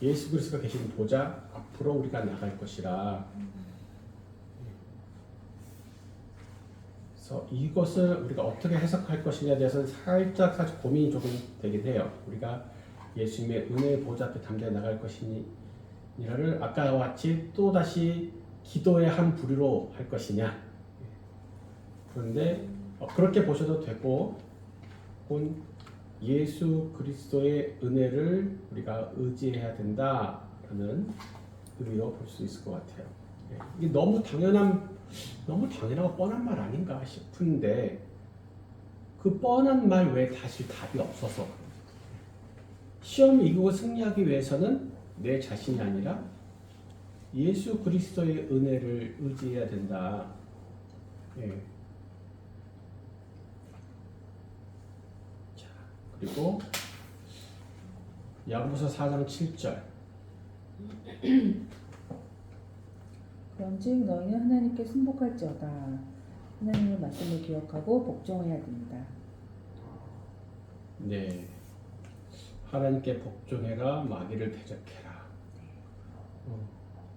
예수 그리스도가 계신 보좌 앞으로 우리가 나갈 것이라. 그래서 이것을 우리가 어떻게 해석할 것이냐에 대해서는 살짝 고민이 조금 되긴 해요. 우리가 예수님의 은혜의 보좌 앞에 담대히 나갈 것이니라를 아까와 같이 또 다시 기도의 한 부류로 할 것이냐. 그런데 그렇게 보셔도 되고, 혹은 예수 그리스도의 은혜를 우리가 의지해야 된다라는 의미로 볼 수 있을 것 같아요. 이게 너무 당연하고 뻔한 말 아닌가 싶은데, 그 뻔한 말 외에 사실 답이 없어서 시험 이기고 승리하기 위해서는 내 자신이 아니라 예수 그리스도의 은혜를 의지해야 된다. 예. 자, 그리고 야고보서 4장 7절. 그런즉 너희는 하나님께 순복할지어다. 하나님의 말씀을 기억하고 복종해야 됩니다. 네. 하나님께 복종해라, 마귀를 대적해라.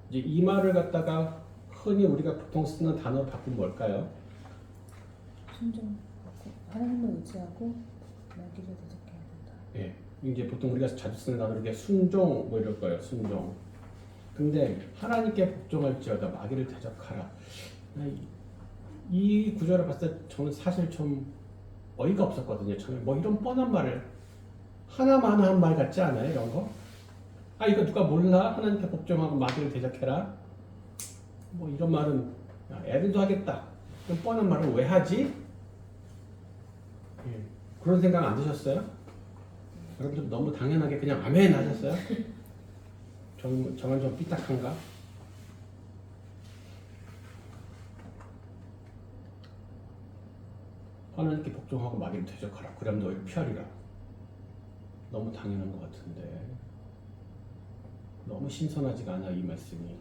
이제 이 말을 갖다가 흔히 우리가 보통 쓰는 단어로 바꾸면 뭘까요? 순종하고 하나님을 의지하고 마귀를 대적해야 된다. 예. 이제 보통 우리가 자주 쓰는 단어로 이게 순종 뭐 이럴 거예요. 순종. 근데 하나님께 복종할지어다 마귀를 대적하라. 이 구절을 봤을 때 저는 사실 좀 어이가 없었거든요. 처음에 뭐 이런 뻔한 말을 하나만 한 말 같지 않아요? 이런 거? 아 이거 누가 몰라? 하나님께 복종하고 마귀를 대적해라. 뭐 이런 말은 야, 애들도 하겠다. 그럼 뻔한 말을 왜 하지? 예. 그런 생각 안 드셨어요? 여러분들 너무 당연하게 그냥 아멘 하셨어요? 저만 좀 삐딱한가? 하나님께 복종하고 마귀를 대적하라. 그럼 너희를 피하리라. 너무 당연한 것 같은데 너무 신선하지가 않아 이 말씀이.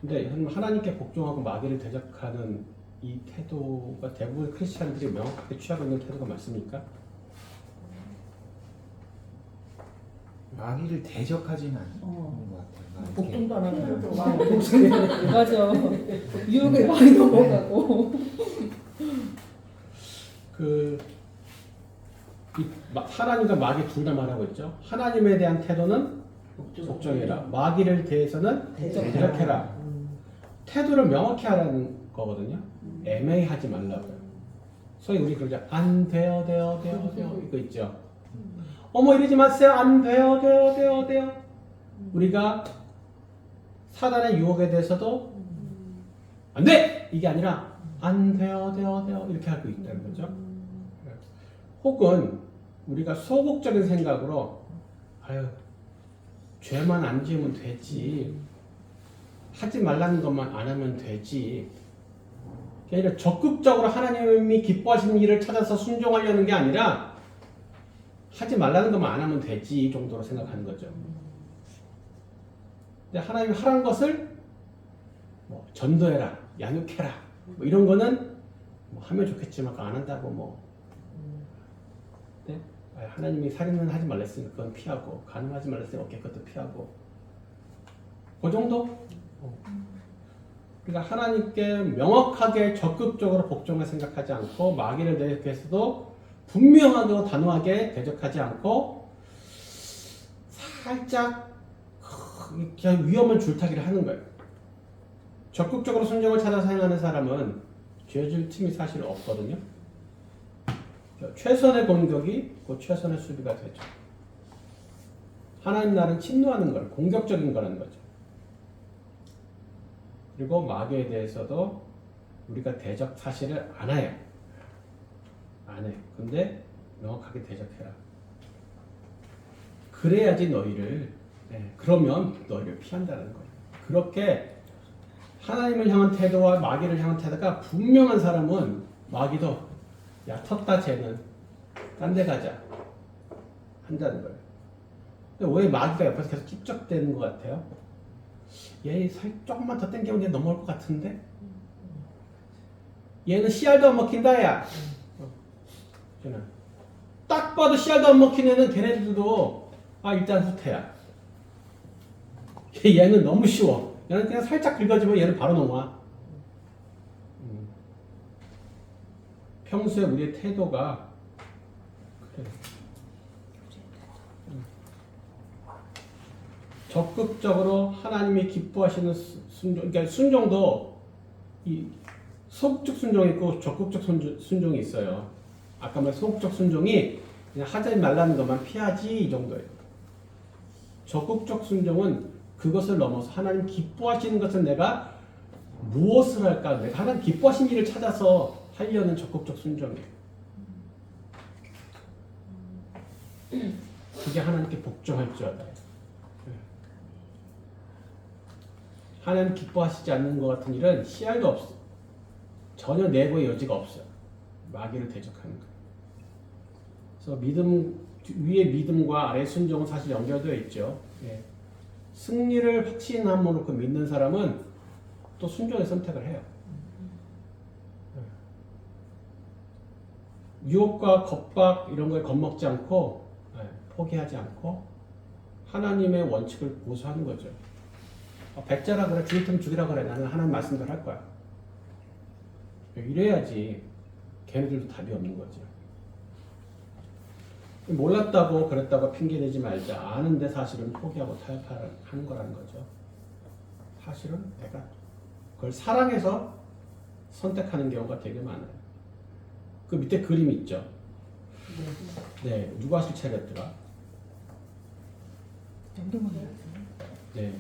근데 하나님께 복종하고 마귀를 대적하는 이 태도가 대부분 크리스찬들이 명확하게 취하고 있는 태도가 맞습니까? 마귀를 대적하지는 않는 것 같아요. 복종도 안 하는 거. 맞아. 유혹에 많이 넘어가고. 하나님과 마귀 둘 다 말하고 있죠. 하나님에 대한 태도는 복종해라. 마귀를 대해서는 대적해라. 태도를 명확히 하라는 거거든요. 애매히 하지 말라고요. 소위 우리 그러죠. 안 돼요, 이거 있죠. 어머 이러지 마세요. 안 돼요. 우리가 사단의 유혹에 대해서도 안 돼! 이게 아니라 안 돼요. 이렇게 하고 있다는 거죠. 혹은 우리가 소극적인 생각으로 아유 죄만 안 지으면 되지. 하지 말라는 것만 안 하면 되지. 그러니까 적극적으로 하나님이 기뻐하시는 일을 찾아서 순종하려는 게 아니라 하지 말라는 것만 안 하면 되지 이 정도로 생각하는 거죠. 근데 하나님이 하라는 것을 뭐 전도해라, 양육해라 뭐 이런 거는 뭐 하면 좋겠지만 안 한다고 뭐. 근데 하나님이 살인은 하지 말랬으니까 그건 피하고 간음하지 말랬으니까 어깨 것도 피하고 그 정도? 그러니까 하나님께 명확하게 적극적으로 복종을 생각하지 않고 마귀를 대적해서도 분명하고 단호하게 대적하지 않고 살짝 그냥 위험한 줄타기를 하는 거예요. 적극적으로 순종을 찾아서 행하는 사람은 죄질 틈이 사실 없거든요. 최선의 공격이 곧 최선의 수비가 되죠. 하나님 나라는 침노하는 걸, 공격적인 거라는 거죠. 그리고 마귀에 대해서도 우리가 대적 사실을 안 해요. 안 해. 근데 명확하게 대적해라. 그래야지 너희를, 그러면 너희를 피한다는 거예요. 그렇게 하나님을 향한 태도와 마귀를 향한 태도가 분명한 사람은 마귀도 야 텄다 쟤는 딴 데 가자 한다는 거예요. 근데 왜 마귀가 옆에서 계속 찝적대는 것 같아요? 얘 살 조금만 더 당기면 얘 넘어올 것 같은데? 얘는 씨알도 안 먹힌다 야. 딱 봐도 씨알도 안 먹힌 애는 걔네들도 일단 후퇴야. 얘는 너무 쉬워. 얘는 그냥 살짝 긁어주면 얘는 바로 넘어와. 평소에 우리의 태도가 그래. 적극적으로 하나님이 기뻐하시는 순종, 그러니까 순종도 이 소극적 순종이 있고 적극적 순종이 있어요. 아까 말 소극적 순종이 그냥 하지 말라는 것만 피하지 이 정도예요. 적극적 순종은 그것을 넘어서 하나님 기뻐하시는 것은 내가 무엇을 할까? 내가 하나님 기뻐하신 일을 찾아서 하려는 적극적 순종이에요. 그게 하나님께 복종할 줄 알아요. 하나님 기뻐하시지 않는 것 같은 일은 씨알도 없어. 전혀 내부의 여지가 없어요. 마귀를 대적하는 거예요. 그래서 믿음 위의 믿음과 아래 순종은 사실 연결되어 있죠. 예. 승리를 확신함으로 믿는 사람은 또 순종의 선택을 해요. 유혹과 겁박 이런 거에 겁먹지 않고 포기하지 않고 하나님의 원칙을 고수하는 거죠. 백자라 그래, 죽일 테면 죽이라 그래. 나는 하나님 말씀대로 할 거야. 이래야지 걔네들도 답이 없는 거죠. 몰랐다고 그랬다고 핑계대지 말자. 아는데 사실은 포기하고 타협하는 거라는 거죠. 사실은 내가 그걸 사랑해서 선택하는 경우가 되게 많아요. 그 밑에 그림 있죠? 네, 누가 하실 차례였더라? 네,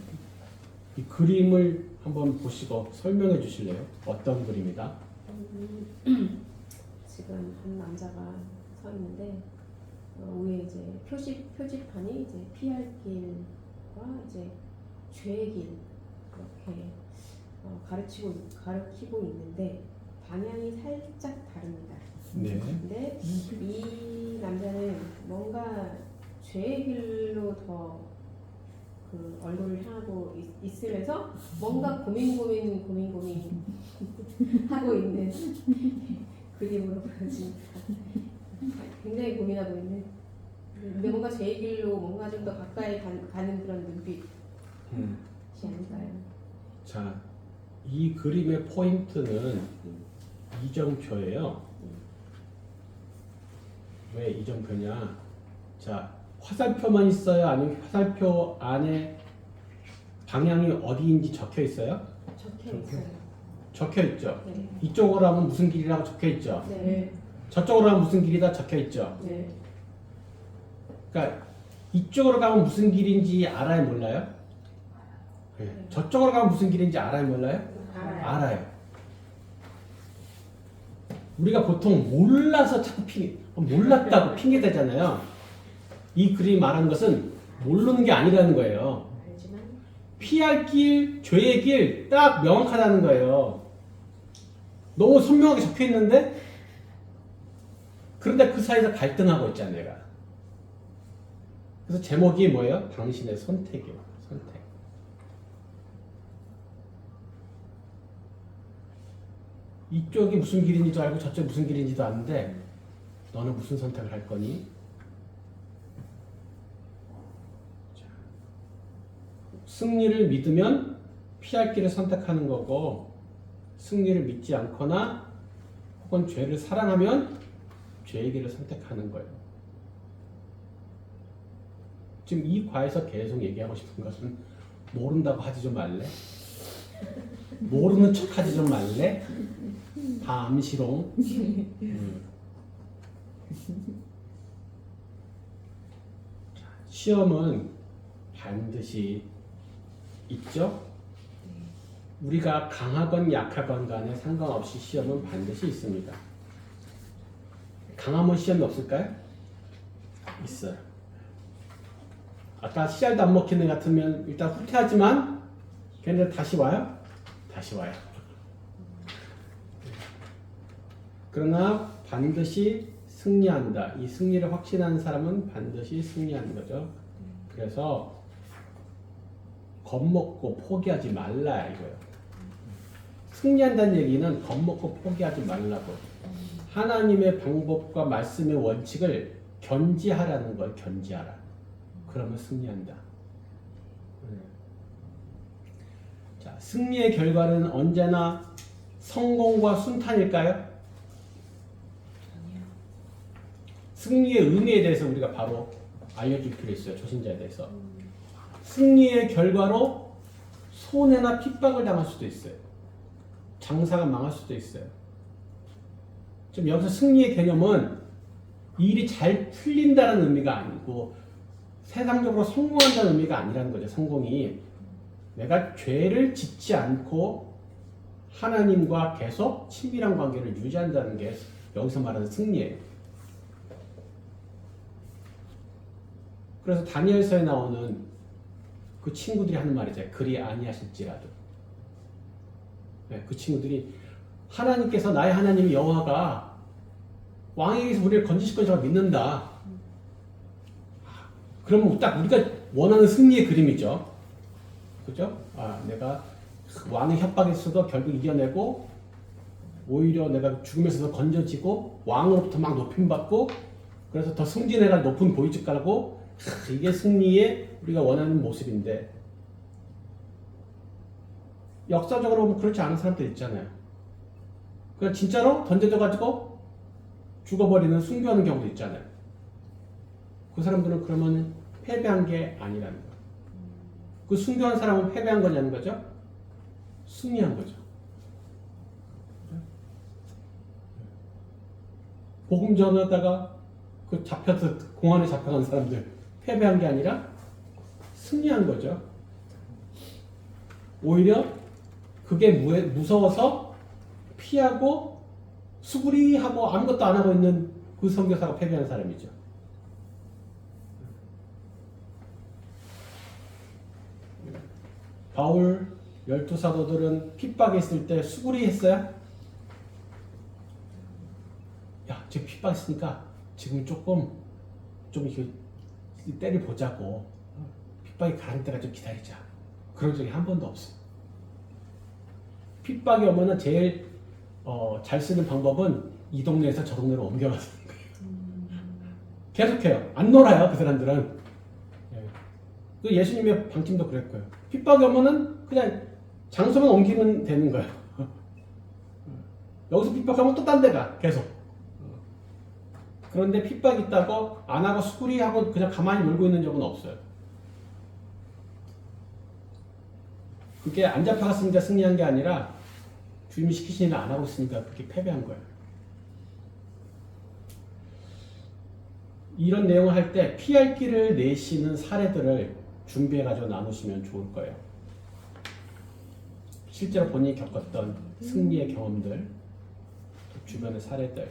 이 그림을 한번 보시고 설명해 주실래요? 어떤 그림이다? 지금 한 남자가 서 있는데 위에 이제 표지판이 이제 피할 길과 이제 죄의 길 이렇게 가르치고 있는데 방향이 살짝 다릅니다. 네. 근데 이 남자는 뭔가 죄의 길로 더 그 얼굴을 향하고 있으면서 뭔가 고민 하고 있는 그림으로 보여집니다. 굉장히 고민하고 있는. 근데 뭔가 죄의 길로 뭔가 좀 더 가까이 가는 그런 눈빛이 아닐까요? 자, 이 그림의 포인트는 이정표예요. 왜 이정표냐? 자, 화살표만 있어요? 아니면 화살표 안에 방향이 어디인지 적혀 있어요? 적혀 있어요. 적혀 있죠. 네. 이쪽으로 하면 무슨 길이라고 적혀 있죠. 네. 저쪽으로 하면 무슨 길이다 적혀 있죠. 네. 그러니까 이쪽으로 가면 무슨 길인지 알아요, 몰라요? 네. 저쪽으로 가면 무슨 길인지 알아요, 몰라요? 알아요. 우리가 보통 몰라서 자꾸 몰랐다고 핑계 대잖아요. 이 그림이 말하는 것은 모르는 게 아니라는 거예요. 알지만 피할 길, 죄의 길 딱 명확하다는 거예요. 너무 선명하게 적혀 있는데 그런데 그 사이에서 갈등하고 있잖아요, 내가. 그래서 제목이 뭐예요? 당신의 선택이에요. 선택. 이쪽이 무슨 길인지도 알고 저쪽이 무슨 길인지도 아는데 너는 무슨 선택을 할 거니? 자, 승리를 믿으면 피할 길을 선택하는 거고 승리를 믿지 않거나 혹은 죄를 사랑하면 죄의 길을 선택하는 거예요. 지금 이 과에서 계속 얘기하고 싶은 것은 모른다고 하지 좀 말래? 모르는 척 하지 좀 말래? 다 암시롱. 시험은 반드시 있죠? 우리가 강하건 약하건 간에 상관없이 시험은 반드시 있습니다. 강하면 시험이 없을까요? 있어요. 아까 씨알도 안 먹히는 애 같으면 일단 후퇴하지만 걔네들 다시 와요? 다시 와요. 그러나 반드시 승리한다. 이 승리를 확신하는 사람은 반드시 승리하는 거죠. 그래서 겁먹고 포기하지 말라 이거예요. 승리한다는 얘기는 겁먹고 포기하지 말라고. 하나님의 방법과 말씀의 원칙을 견지하라는 걸 견지하라. 그러면 승리한다. 자, 승리의 결과는 언제나 성공과 순탄일까요? 승리의 의미에 대해서 우리가 바로 알려줄 필요 있어요. 초신자에 대해서. 승리의 결과로 손해나 핍박을 당할 수도 있어요. 장사가 망할 수도 있어요. 좀 여기서 승리의 개념은 일이 잘 풀린다는 의미가 아니고 세상적으로 성공한다는 의미가 아니라는 거죠. 성공이 내가 죄를 짓지 않고 하나님과 계속 친밀한 관계를 유지한다는 게 여기서 말하는 승리예요. 그래서 다니엘서에 나오는 그 친구들이 하는 말이죠. 그리 아니하실지라도. 네, 그 친구들이 하나님께서 나의 하나님 여호와가 왕에게서 우리를 건지실 것을 믿는다. 그러면 딱 우리가 원하는 승리의 그림이죠. 그죠? 내가 왕의 협박에서도 결국 이겨내고 오히려 내가 죽음에서도 건져지고 왕으로부터 막 높임받고 그래서 더 승진해가 높은 보위직 가고 이게 승리의 우리가 원하는 모습인데 역사적으로 보면 그렇지 않은 사람들 있잖아요. 그냥 진짜로 던져져가지고 죽어버리는 순교하는 경우도 있잖아요. 그 사람들은 그러면 패배한 게 아니라는 거예요. 그 순교한 사람은 패배한 거냐는 거죠? 승리한 거죠. 복음 전하다가 그 잡혀서 공안에 잡혀간 사람들 패배한 게 아니라 승리한 거죠. 오히려 그게 무서워서 피하고 수구리하고 아무것도 안 하고 있는 그 선교사가 패배한 사람이죠. 바울 12사도들은 핍박에 있을 때 수구리 했어요? 야, 지금 핍박했으니까 지금 좀 이렇게 때를 보자고 핍박이 가는 때까지 좀 기다리자. 그런 적이 한 번도 없어요. 핍박이 오면은 제일 잘 쓰는 방법은 이 동네에서 저 동네로 옮겨가서 계속해요. 안 놀아요, 그 사람들은. 그 예수님의 방침도 그랬고요. 핍박이 오면은 그냥 장소만 옮기면 되는 거예요. 여기서 핍박하면 또 딴 데 가, 계속. 그런데 핍박이 있다고 안 하고 수구리하고 그냥 가만히 놀고 있는 적은 없어요. 그게 안 잡혀갔으니까 승리한 게 아니라 주님이 시키신 일을 안 하고 있으니까 그렇게 패배한 거예요. 이런 내용을 할 때 피할 길을 내시는 사례들을 준비해가지고 나누시면 좋을 거예요. 실제로 본인이 겪었던 승리의 경험들, 주변의 사례들.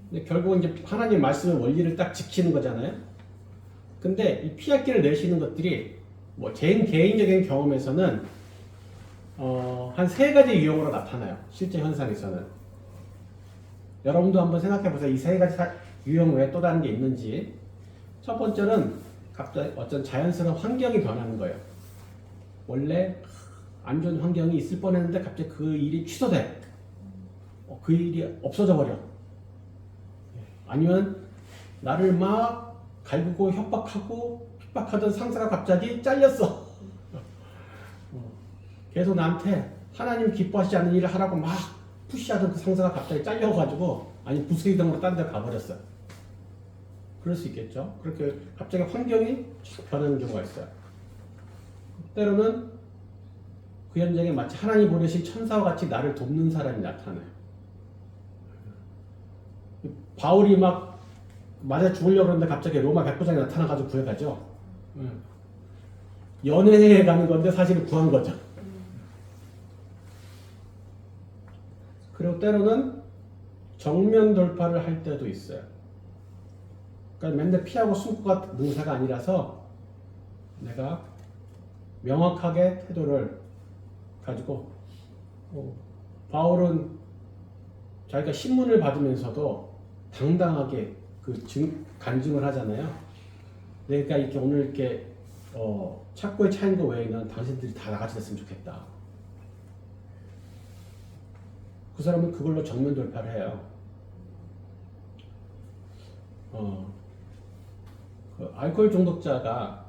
근데 결국은 이제 하나님 말씀의 원리를 딱 지키는 거잖아요. 근데 이 피할 길을 내시는 것들이 뭐 제 개인적인 경험에서는 한 3가지 유형으로 나타나요. 실제 현상에서는. 여러분도 한번 생각해 보세요. 이 3가지 유형 외에 또 다른 게 있는지. 첫 번째는 갑자기 어떤 자연스러운 환경이 변하는 거예요. 원래 안 좋은 환경이 있을 뻔했는데 갑자기 그 일이 취소돼. 그 일이 없어져 버려. 아니면 나를 막 갈구고 협박하고 핍박하던 상사가 갑자기 잘렸어. 계속 나한테 하나님 기뻐하시지 않는 일을 하라고 막 푸시하던 그 상사가 갑자기 잘려가지고 아니 부수이동으로 딴 데 가버렸어요. 그럴 수 있겠죠. 그렇게 갑자기 환경이 변하는 경우가 있어요. 때로는 그 현장에 마치 하나님 보내신 천사와 같이 나를 돕는 사람이 나타나요. 바울이 막 맞아 죽으려고 그러는데 갑자기 로마 백부장이 나타나가지고 구해가죠. 연애에 가는 건데 사실은 구한 거죠. 그리고 때로는 정면 돌파를 할 때도 있어요. 그러니까 맨날 피하고 숨고가 능사가 아니라서 내가 명확하게 태도를 가지고 바울은 자기가 신문을 받으면서도 당당하게 간증을 하잖아요. 그러니까 이렇게 오늘 이렇게 착고에 차인 거 외에는 당신들이 다 나같이 됐으면 좋겠다. 그 사람은 그걸로 정면 돌파를 해요. 그 알코올 중독자가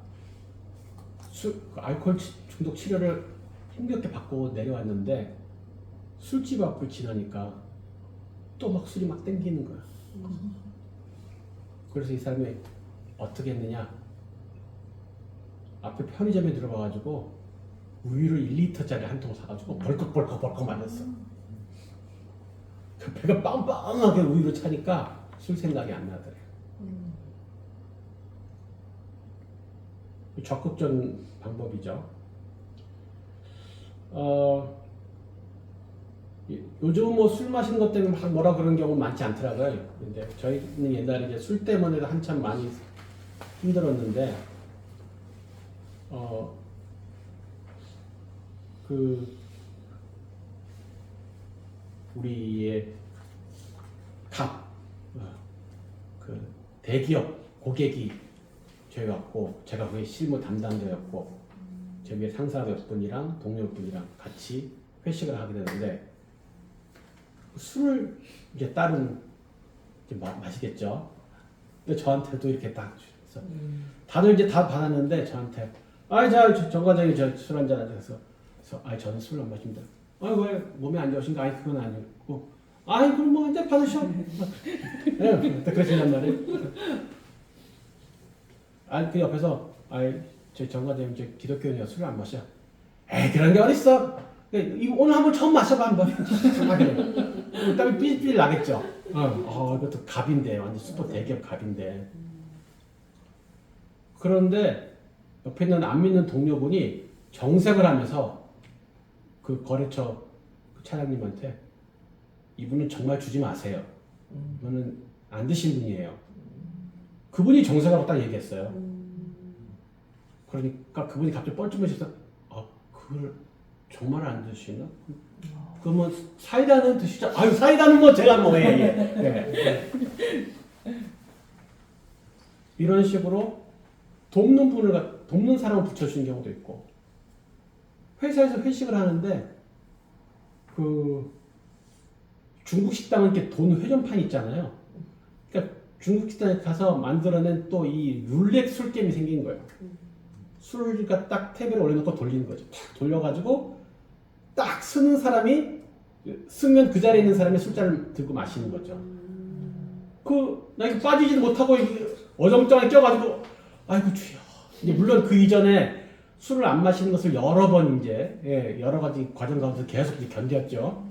알코올 중독 치료를 힘겹게 받고 내려왔는데 술집 앞을 지나니까 또 막 술이 막 땡기는 거야. 그래서 이 사람이 어떻게 했느냐? 앞에 편의점에 들어가가지고 우유를 1리터짜리 한 통 사가지고 벌컥 마셨어. 그 배가 빵빵하게 우유를 차니까 술 생각이 안 나더래. 적극적인 방법이죠. 요즘 뭐 술 마시는 것 때문에 막 뭐라 그런 경우 많지 않더라고요. 근데 저희는 옛날에 이제 술 때문에도 한참 많이 힘들었는데, 우리의 그 대기업 고객이 저희였고, 제가 거기 실무 담당자였고, 제 위에 상사 몇 분이랑 동료 몇 분이랑 같이 회식을 하게 되는데, 술을 이제 다른 이제 마시겠죠. 근데 저한테도 이렇게 딱 주셔서 다들 이제 다 받았는데 저한테 정 과장님 저 술 한잔 하자 그래서 저는 술 안 마십니다. 왜 몸에 안 좋으신가? 그건 아니고 그럼 뭐 한잔 받으셔. 네, 그러신단 말이에요. 그 옆에서 저 정 과장님 저 기독교인이라 술을 안 마셔. 그런 게 어딨어? 이거 오늘 한번 처음 마셔봐 한번. 땀이 삐질 나겠죠. 이것도 갑인데 완전 슈퍼 대기업 갑인데. 그런데 옆에 있는 안 믿는 동료분이 정색을 하면서 그 거래처 그 차장님한테 이분은 정말 주지 마세요. 이분은 안 드신 분이에요. 그분이 정색하고 딱 얘기했어요. 그러니까 그분이 갑자기 뻘쭘해져서 그걸 정말 안 드시나? 그러면 사이다는 드시죠? 사이다는 뭐 제가 뭐 예. 이런 식으로 돕는 사람을 붙여주는 경우도 있고, 회사에서 회식을 하는데 그 중국 식당은 이렇게 돈 회전판 있잖아요. 그러니까 중국 식당에 가서 만들어낸 또 이 룰렛 술 게임이 생긴 거예요. 술을 딱 테이블에 올려놓고 돌리는 거죠. 탁 돌려가지고 딱 쓰는 사람이 쓰면 그 자리에 있는 사람이 술잔을 들고 마시는 거죠. 나 이거 빠지지도 못하고 어정쩡하게 껴가지고 아이고 주여. 이제 물론 그 이전에 술을 안 마시는 것을 여러 번 이제 여러 가지 과정 가운데서 계속 이제 견뎠죠.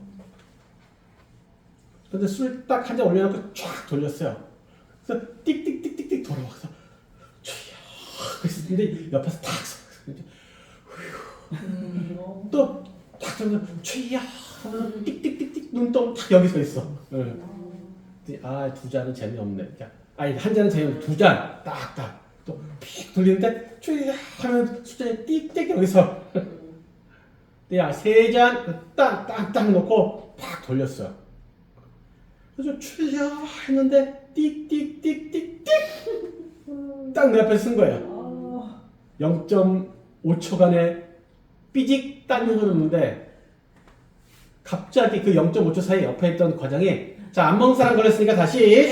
근데 술 딱 한 잔 올려놓고 쫙 돌렸어요. 그래서 띡띡띡띡띡 돌아와서 주여. 근데 옆에서 탁 또탁 들면 주여. 띡띡띡띡 눈동 탁 여기 서 있어. 두 잔은 재미없네. 한 잔은 재미없네. 두 잔 딱딱 또 픽 돌리는데 주여 하면 숫자에 띡띡 여기서. 세 잔 딱딱딱 놓고 팍 돌렸어. 그래서 주여 했는데 띡띡띡띡띡 딱 내 앞에 쓴 거예요. 0.5초간의 삐직 딴 흐르는데 갑자기 그 0.5초 사이 옆에 있던 과장이 안 먹는 사람 걸렸으니까 다시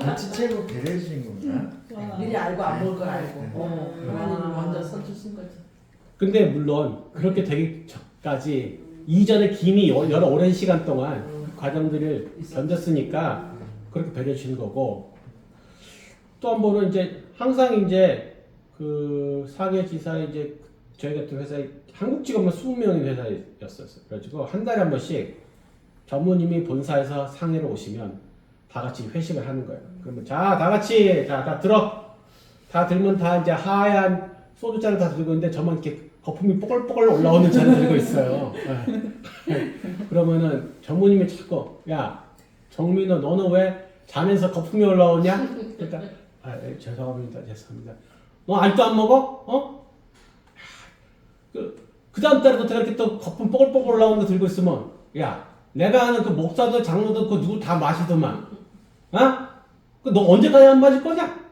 김치채로 배려해 주신 겁니다. 미리 알고 안 먹을 걸 알고 하나님이 먼저 써주신 거지. 근데 물론 그렇게 되기 전까지 이전에 김이 여러 오랜 시간 동안 그 과정들을 견뎠으니까 그렇게 배려해 주시는 거고, 또 한 번은 이제 항상 이제 그 상해 지사에 이제 저희 같은 회사에 한국 직원만 20명인 회사였었어요. 그래가지고 한 달에 한 번씩 전무님이 본사에서 상해를 오시면 다 같이 회식을 하는 거예요. 그러면 다 같이 다 들어. 다 들면 다 이제 하얀 소주잔을 다 들고 있는데 저만 이렇게 거품이 뽀글뽀글 올라오는 잔을 들고 있어요. 그러면은 전무님이 자꾸 정민호 너는 왜 잔에서 거품이 올라오냐? 그러니까 죄송합니다. 너 아직도 안 먹어? 그 다음 달에도 내가 이렇게 또 거품 뽀글뽀글 올라오는 거 들고 있으면 내가 아는 그 목사도 장로도 그 누구 다 마시더만 너 언제까지 안 마실 거냐?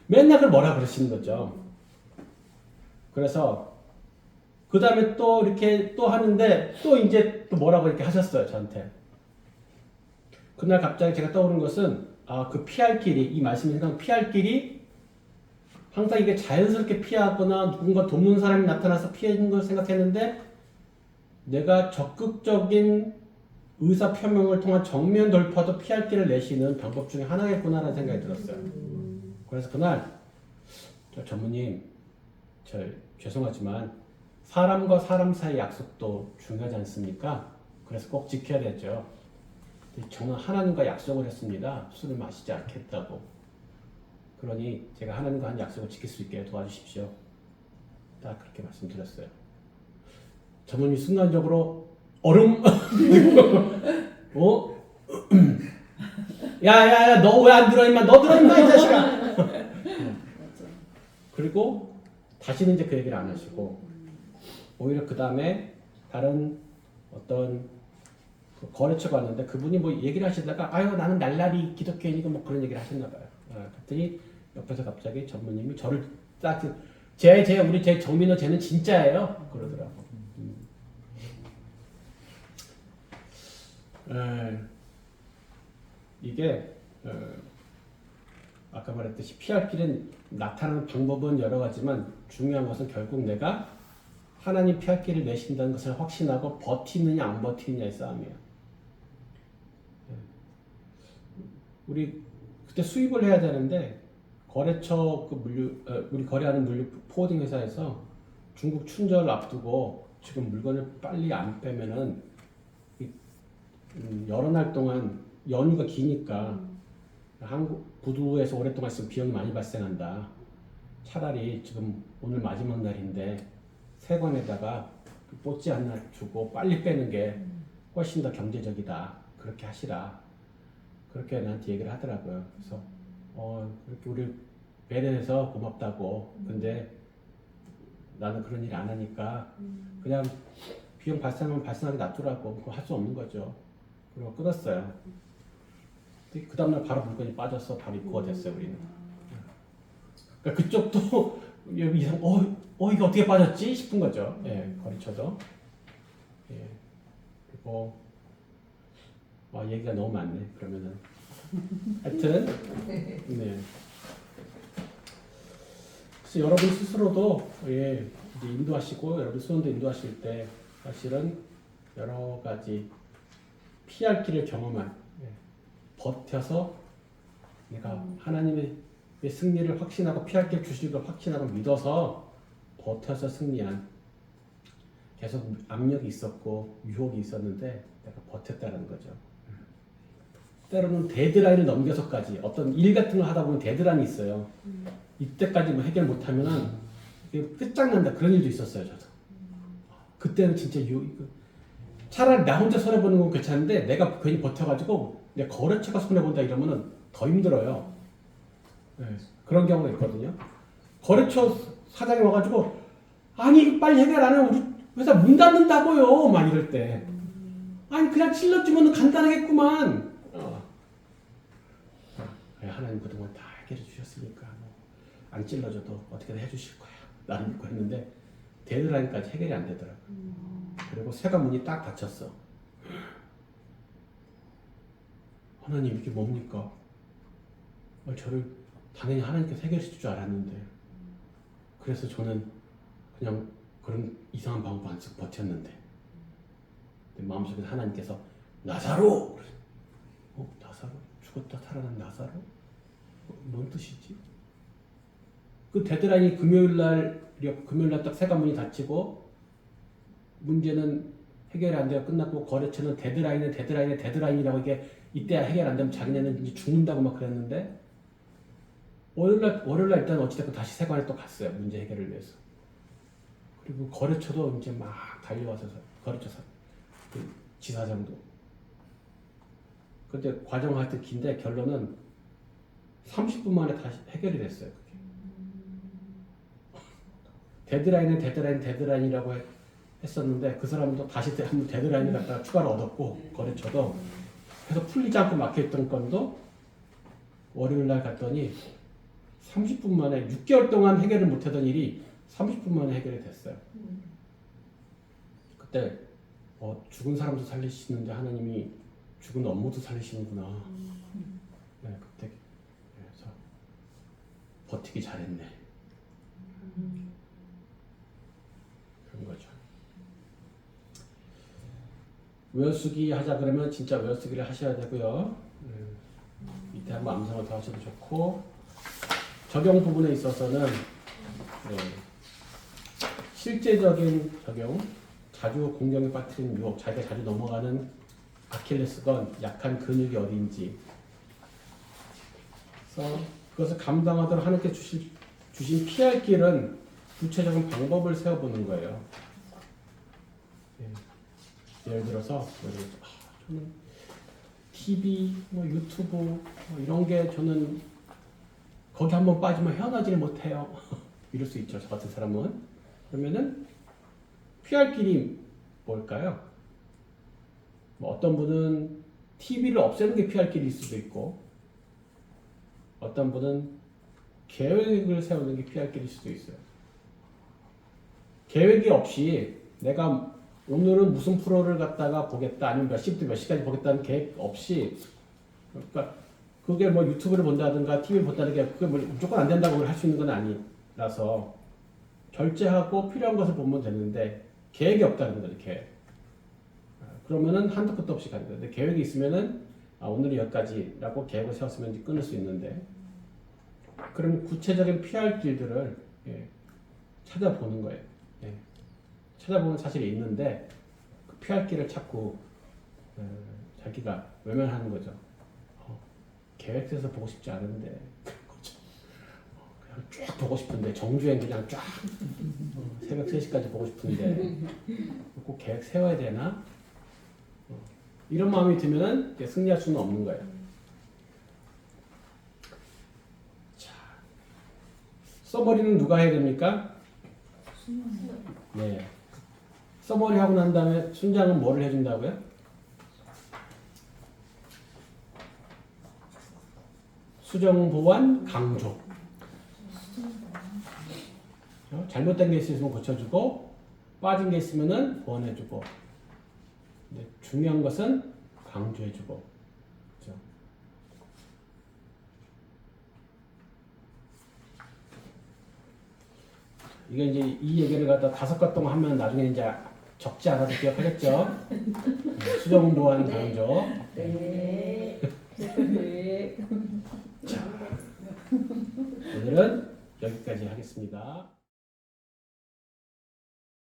맨날 그걸 뭐라 그러시는 거죠. 그래서 그 다음에 또 이렇게 또 하는데 또 이제 또 뭐라고 이렇게 하셨어요 저한테. 그날 갑자기 제가 떠오른 것은 그 피할 길이, 이 말씀이 생각하면 피할 길이 항상 이게 자연스럽게 피하거나 누군가 돕는 사람이 나타나서 피하는 걸 생각했는데 내가 적극적인 의사 표명을 통한 정면 돌파도 피할 길을 내시는 방법 중에 하나겠구나라는 생각이 들었어요. 그래서 그날 저 전무님, 저 죄송하지만 사람과 사람 사이 약속도 중요하지 않습니까? 그래서 꼭 지켜야 되죠. 저는 하나님과 약속을 했습니다. 술을 마시지 않겠다고. 그러니 제가 하나님과 한 약속을 지킬 수 있게 도와주십시오. 딱 그렇게 말씀드렸어요. 전무님이 순간적으로 얼음 어? 야야야 너 왜 안 들어 임마 너 들어 임마 이 자식아. 그리고 다시는 이제 그 얘기를 안 하시고 오히려 그 다음에 다른 어떤 그 거래처가 왔는데 그분이 뭐 얘기를 하시다가 아유 나는 날라리 기독교인이고 뭐 그런 얘기를 하셨나 봐요. 그랬더니 옆에서 갑자기 전무님이 저를 딱 우리 정민호 쟤는 진짜예요 그러더라고. 이게 아까 말했듯이 피할 길은 나타나는 방법은 여러 가지만 중요한 것은 결국 내가 하나님 피할 길을 내신다는 것을 확신하고 버티느냐 안 버티느냐의 싸움이에요. 우리 그때 수입을 해야 되는데 거래처 우리 거래하는 물류 포워딩 회사에서 중국 춘절 앞두고 지금 물건을 빨리 안 빼면은 여러 날 동안 연휴가 기니까 한국 부두에서 오랫동안 있으면 비용이 많이 발생한다. 차라리 지금 오늘 마지막 날인데 세관에다가 뽀찌 하나 주고 빨리 빼는 게 훨씬 더 경제적이다. 그렇게 하시라. 그렇게 나한테 얘기를 하더라고요. 그래서 그렇게 우리 배려해서 고맙다고. 근데 나는 그런 일 안 하니까 그냥 비용 발생하면 발생하게 놔두라고. 그거 할 수 없는 거죠. 그리고 끊었어요. 그 다음날 바로 물건이 빠져서 바로 입고가 됐어요. 우리는. 그러니까 그쪽도 이상 이거 어떻게 빠졌지 싶은 거죠. 예, 거래처도. 예. 그리고 얘기가 너무 많네. 그러면은 하여튼 네. 그래서 여러분 스스로도 이제 인도하시고 여러분 수원도 인도하실 때 사실은 여러 가지 피할 길을 경험한 버텨서 내가 하나님의 승리를 확신하고 피할 길 주실 걸 확신하고 믿어서 버텨서 승리한 계속 압력이 있었고 유혹이 있었는데 내가 버텼다는 거죠. 때로는 데드라인을 넘겨서까지 어떤 일 같은 걸 하다 보면 데드라인이 있어요. 이때까지 뭐 해결 못하면은 끝장난다 그런 일도 있었어요. 저도 그때는 진짜 차라리 나 혼자 손해보는 건 괜찮은데 내가 괜히 버텨가지고 내 거래처가 손해본다 이러면은 더 힘들어요. 네, 그런 경우가 있거든요. 거래처 사장이 와가지고 아니 빨리 해결 안 하면 우리 회사 문 닫는다고요 막 이럴 때 아니 그냥 찔러주면 간단하겠구만. 하나님 그동안 다 해결해 주셨으니까 안 찔러줘도 어떻게든 해주실 거야 나를 믿고 했는데 데드라인까지 해결이 안 되더라고요. 그리고 새가 문이 딱 닫혔어. 하나님 이게 뭡니까? 저를 당연히 하나님께서 해결해 줄 줄 알았는데 그래서 저는 그냥 그런 이상한 방법 안 쓰고 버텼는데 마음속에 하나님께서 나사로! 나사로? 죽었다 살아난 나사로? 뭔 뜻이지? 그 데드라인이 금요일날 딱 새가문이 닫히고 문제는 해결이 안 되고 끝났고 거래처는 데드라인이라고 이게 이때야 해결 안 되면 자기네는 이제 죽는다고 막 그랬는데 월요일날 일단 어찌됐건 다시 세관에 또 갔어요. 문제 해결을 위해서. 그리고 거래처도 이제 막 달려와서 거래처 그 지사장도. 근데 과정 하여튼 긴데 결론은 30분 만에 다시 해결이 됐어요. 그게. 데드라인이라고 했었는데 그 사람도 다시 한번 데드라인을 갖다가 추가로 얻었고 거래처도 그래서 풀리지 않고 막혀있던 건도 월요일날 갔더니 30분 만에 6개월 동안 해결을 못하던 일이 30분 만에 해결이 됐어요. 그때 죽은 사람도 살리시는데 하나님이 죽은 업무도 살리시는구나. 네, 그때 그래서 버티기 잘했네. 그런 거죠. 외워쓰기 하자 그러면 진짜 외워쓰기를 하셔야 되고요. 밑에 한번 암송을 더 하셔도 좋고, 적용 부분에 있어서는 실제적인 적용, 자주 공경에 빠뜨리는 유혹, 자기가 자주 넘어가는 아킬레스건, 약한 근육이 어디인지, 그래서 그것을 감당하도록 하나님께 주신 피할 길은 구체적인 방법을 세워보는 거예요. 예를 들어서 저는 TV, 유튜브 이런 게 저는 거기 한번 빠지면 헤어나지를 못해요. 이럴 수 있죠. 저 같은 사람은. 그러면은 피할 길이 뭘까요? 어떤 분은 TV를 없애는 게 피할 길일 수도 있고, 어떤 분은 계획을 세우는 게 피할 길일 수도 있어요. 계획이 없이 내가 오늘은 무슨 프로를 갖다가 보겠다, 아니면 몇 시부터 몇 시까지 보겠다는 계획 없이, 그러니까 그게 뭐 유튜브를 본다든가 TV를 본다는 게 그게 뭐 무조건 안 된다고 할 수 있는 건 아니라서 결제하고 필요한 것을 보면 되는데 계획이 없다는 거죠. 계획. 그러면은 한도 끝도 없이 가는 거예요. 근데 계획이 있으면은 오늘이 여기까지라고 계획을 세웠으면 이제 끊을 수 있는데, 그럼 구체적인 피할 길들을 찾아보는 거예요. 찾아보면 사실 있는데 그 피할 길을 자꾸 자기가 외면하는 거죠. 계획돼서 보고 싶지 않은데 그런 거죠. 그냥 쭉 보고 싶은데 정주행 그냥 쫙 새벽 3시까지 보고 싶은데 꼭 계획 세워야 되나? 이런 마음이 들면은 승리할 수는 없는 거예요. 자, 써머리는 누가 해야 됩니까? 네. 써머리 하고 난 다음에 순장은 뭐를 해준다고요? 수정, 보완, 강조. 잘못된 게 있으면 고쳐주고, 빠진 게 있으면 보완해주고, 근데 중요한 것은 강조해주고. 그렇죠? 이게 이제 이 얘기를 갖다 5것 동안 하면 나중에 이제 적지 않아도 기억하겠죠? 수정, 보완, 강조. 네. 자, 오늘은 여기까지 하겠습니다.